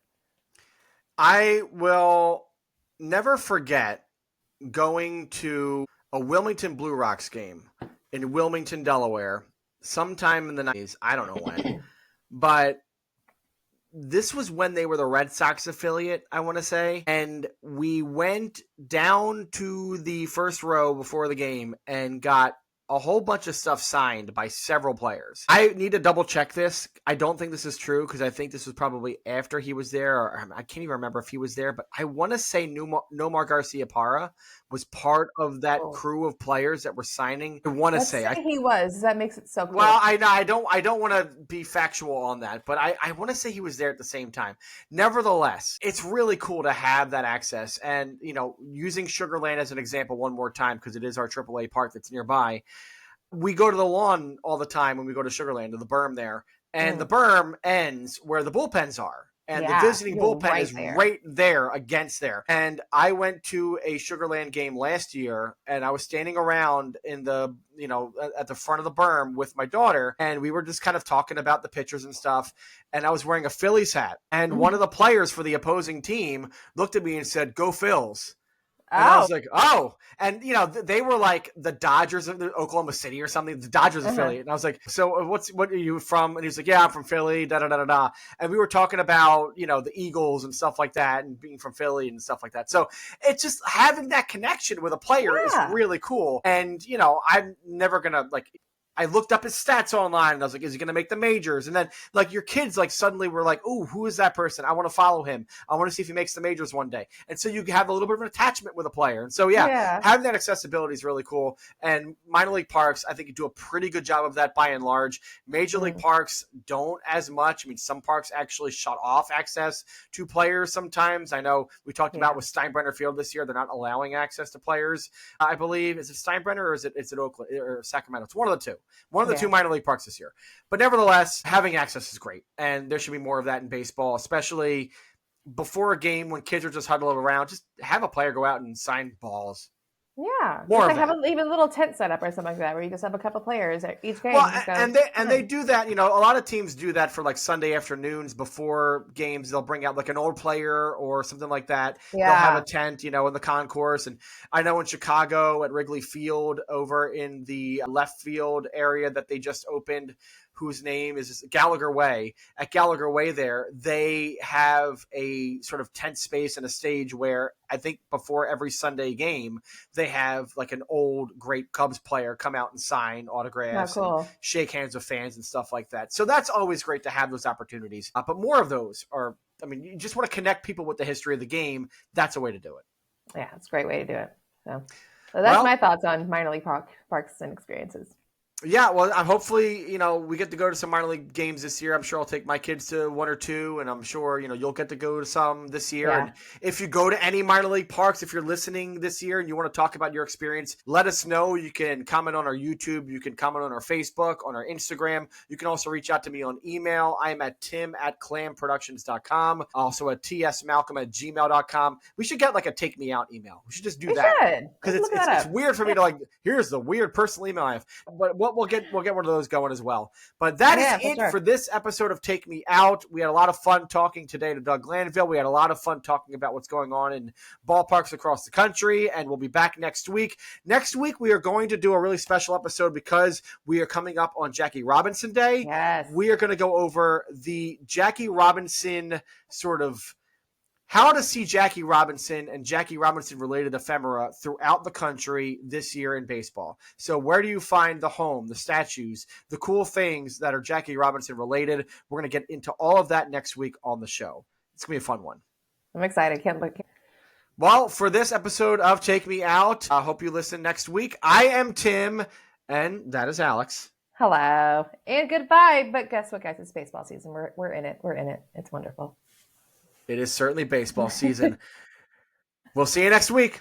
I will never forget going to a Wilmington Blue Rocks game in Wilmington, Delaware, sometime in the 90s. I don't know when, but this was when they were the Red Sox affiliate, I want to say. And we went down to the first row before the game and got a whole bunch of stuff signed by several players. I need to double check this. I don't think this is true because I think this was probably after he was there, or I can't even remember if he was there, but I want to say Nomar Garcia-Parra was part of that crew of players that were signing. I want to say he was. That makes it so cool. Well, I don't want to be factual on that, but I want to say he was there at the same time. Nevertheless, it's really cool to have that access. And, using Sugar Land as an example one more time, because it is our AAA park that's nearby, we go to the lawn all the time when we go to Sugar Land, to the berm there. And the berm ends where the bullpens are. And the visiting bullpen is right there against there. And I went to a Sugar Land game last year, and I was standing around in the, at the front of the berm with my daughter, and we were just kind of talking about the pitchers and stuff. And I was wearing a Phillies hat. And one of the players for the opposing team looked at me and said, "Go Phils." And I was like, oh. And, they were like the Dodgers of Oklahoma City or something, the Dodgers affiliate. And I was like, so what are you from? And he was like, yeah, I'm from Philly, da-da-da-da-da. And we were talking about, the Eagles and stuff like that and being from Philly and stuff like that. So it's just having that connection with a player is really cool. And, I'm never going to, I looked up his stats online and I was like, is he going to make the majors? And then your kids suddenly were like, oh, who is that person? I want to follow him. I want to see if he makes the majors one day. And so you have a little bit of an attachment with a player. And so, having that accessibility is really cool. And minor league parks, I think you do a pretty good job of that by and large. Major league parks don't as much. I mean, some parks actually shut off access to players sometimes. I know we talked about with Steinbrenner Field this year, they're not allowing access to players, I believe. Is it Steinbrenner or is it Oakland or Sacramento? It's one of the two. One of the two minor league parks this year. But nevertheless, having access is great. And there should be more of that in baseball, especially before a game when kids are just huddled around. Just have a player go out and sign balls. Yeah. More have even a little tent set up or something like that where you just have a couple players at each game. Well, they do that, a lot of teams do that for Sunday afternoons before games. They'll bring out an old player or something like that. Yeah. They'll have a tent, in the concourse. And I know in Chicago at Wrigley Field over in the left field area that they just opened, whose name is Gallagher Way. At Gallagher Way there, they have a sort of tent space and a stage where I think before every Sunday game, they have an old great Cubs player come out and sign autographs and shake hands with fans and stuff like that. So that's always great to have those opportunities. But more of those you just want to connect people with the history of the game. That's a way to do it. Yeah, it's a great way to do it. So that's my thoughts on minor league parks and experiences. Yeah, well, hopefully, we get to go to some minor league games this year. I'm sure I'll take my kids to one or two, and I'm sure, you'll get to go to some this year. Yeah. And if you go to any minor league parks, if you're listening this year and you want to talk about your experience, let us know. You can comment on our YouTube. You can comment on our Facebook, on our Instagram. You can also reach out to me on email. I am at tim@clamproductions.com. Also at tsmalcolm@gmail.com. We should get a take me out email. We should just do that. Because it's weird for me to here's the weird personal email I have. But we'll get one of those going as well. But that is it for this episode of Take Me Out. We had a lot of fun talking today to Doug Glanville. We had a lot of fun talking about what's going on in ballparks across the country, and we'll be back next week. Next week, we are going to do a really special episode because we are coming up on Jackie Robinson Day. Yes. We are going to go over the Jackie Robinson sort of how to see Jackie Robinson and Jackie Robinson-related ephemera throughout the country this year in baseball. So where do you find the home, the statues, the cool things that are Jackie Robinson-related? We're going to get into all of that next week on the show. It's going to be a fun one. I'm excited. Can't wait. Well, for this episode of Take Me Out, I hope you listen next week. I am Tim, and that is Alex. Hello. And goodbye. But guess what, guys? It's baseball season. We're in it. We're in it. It's wonderful. It is certainly baseball season. We'll see you next week.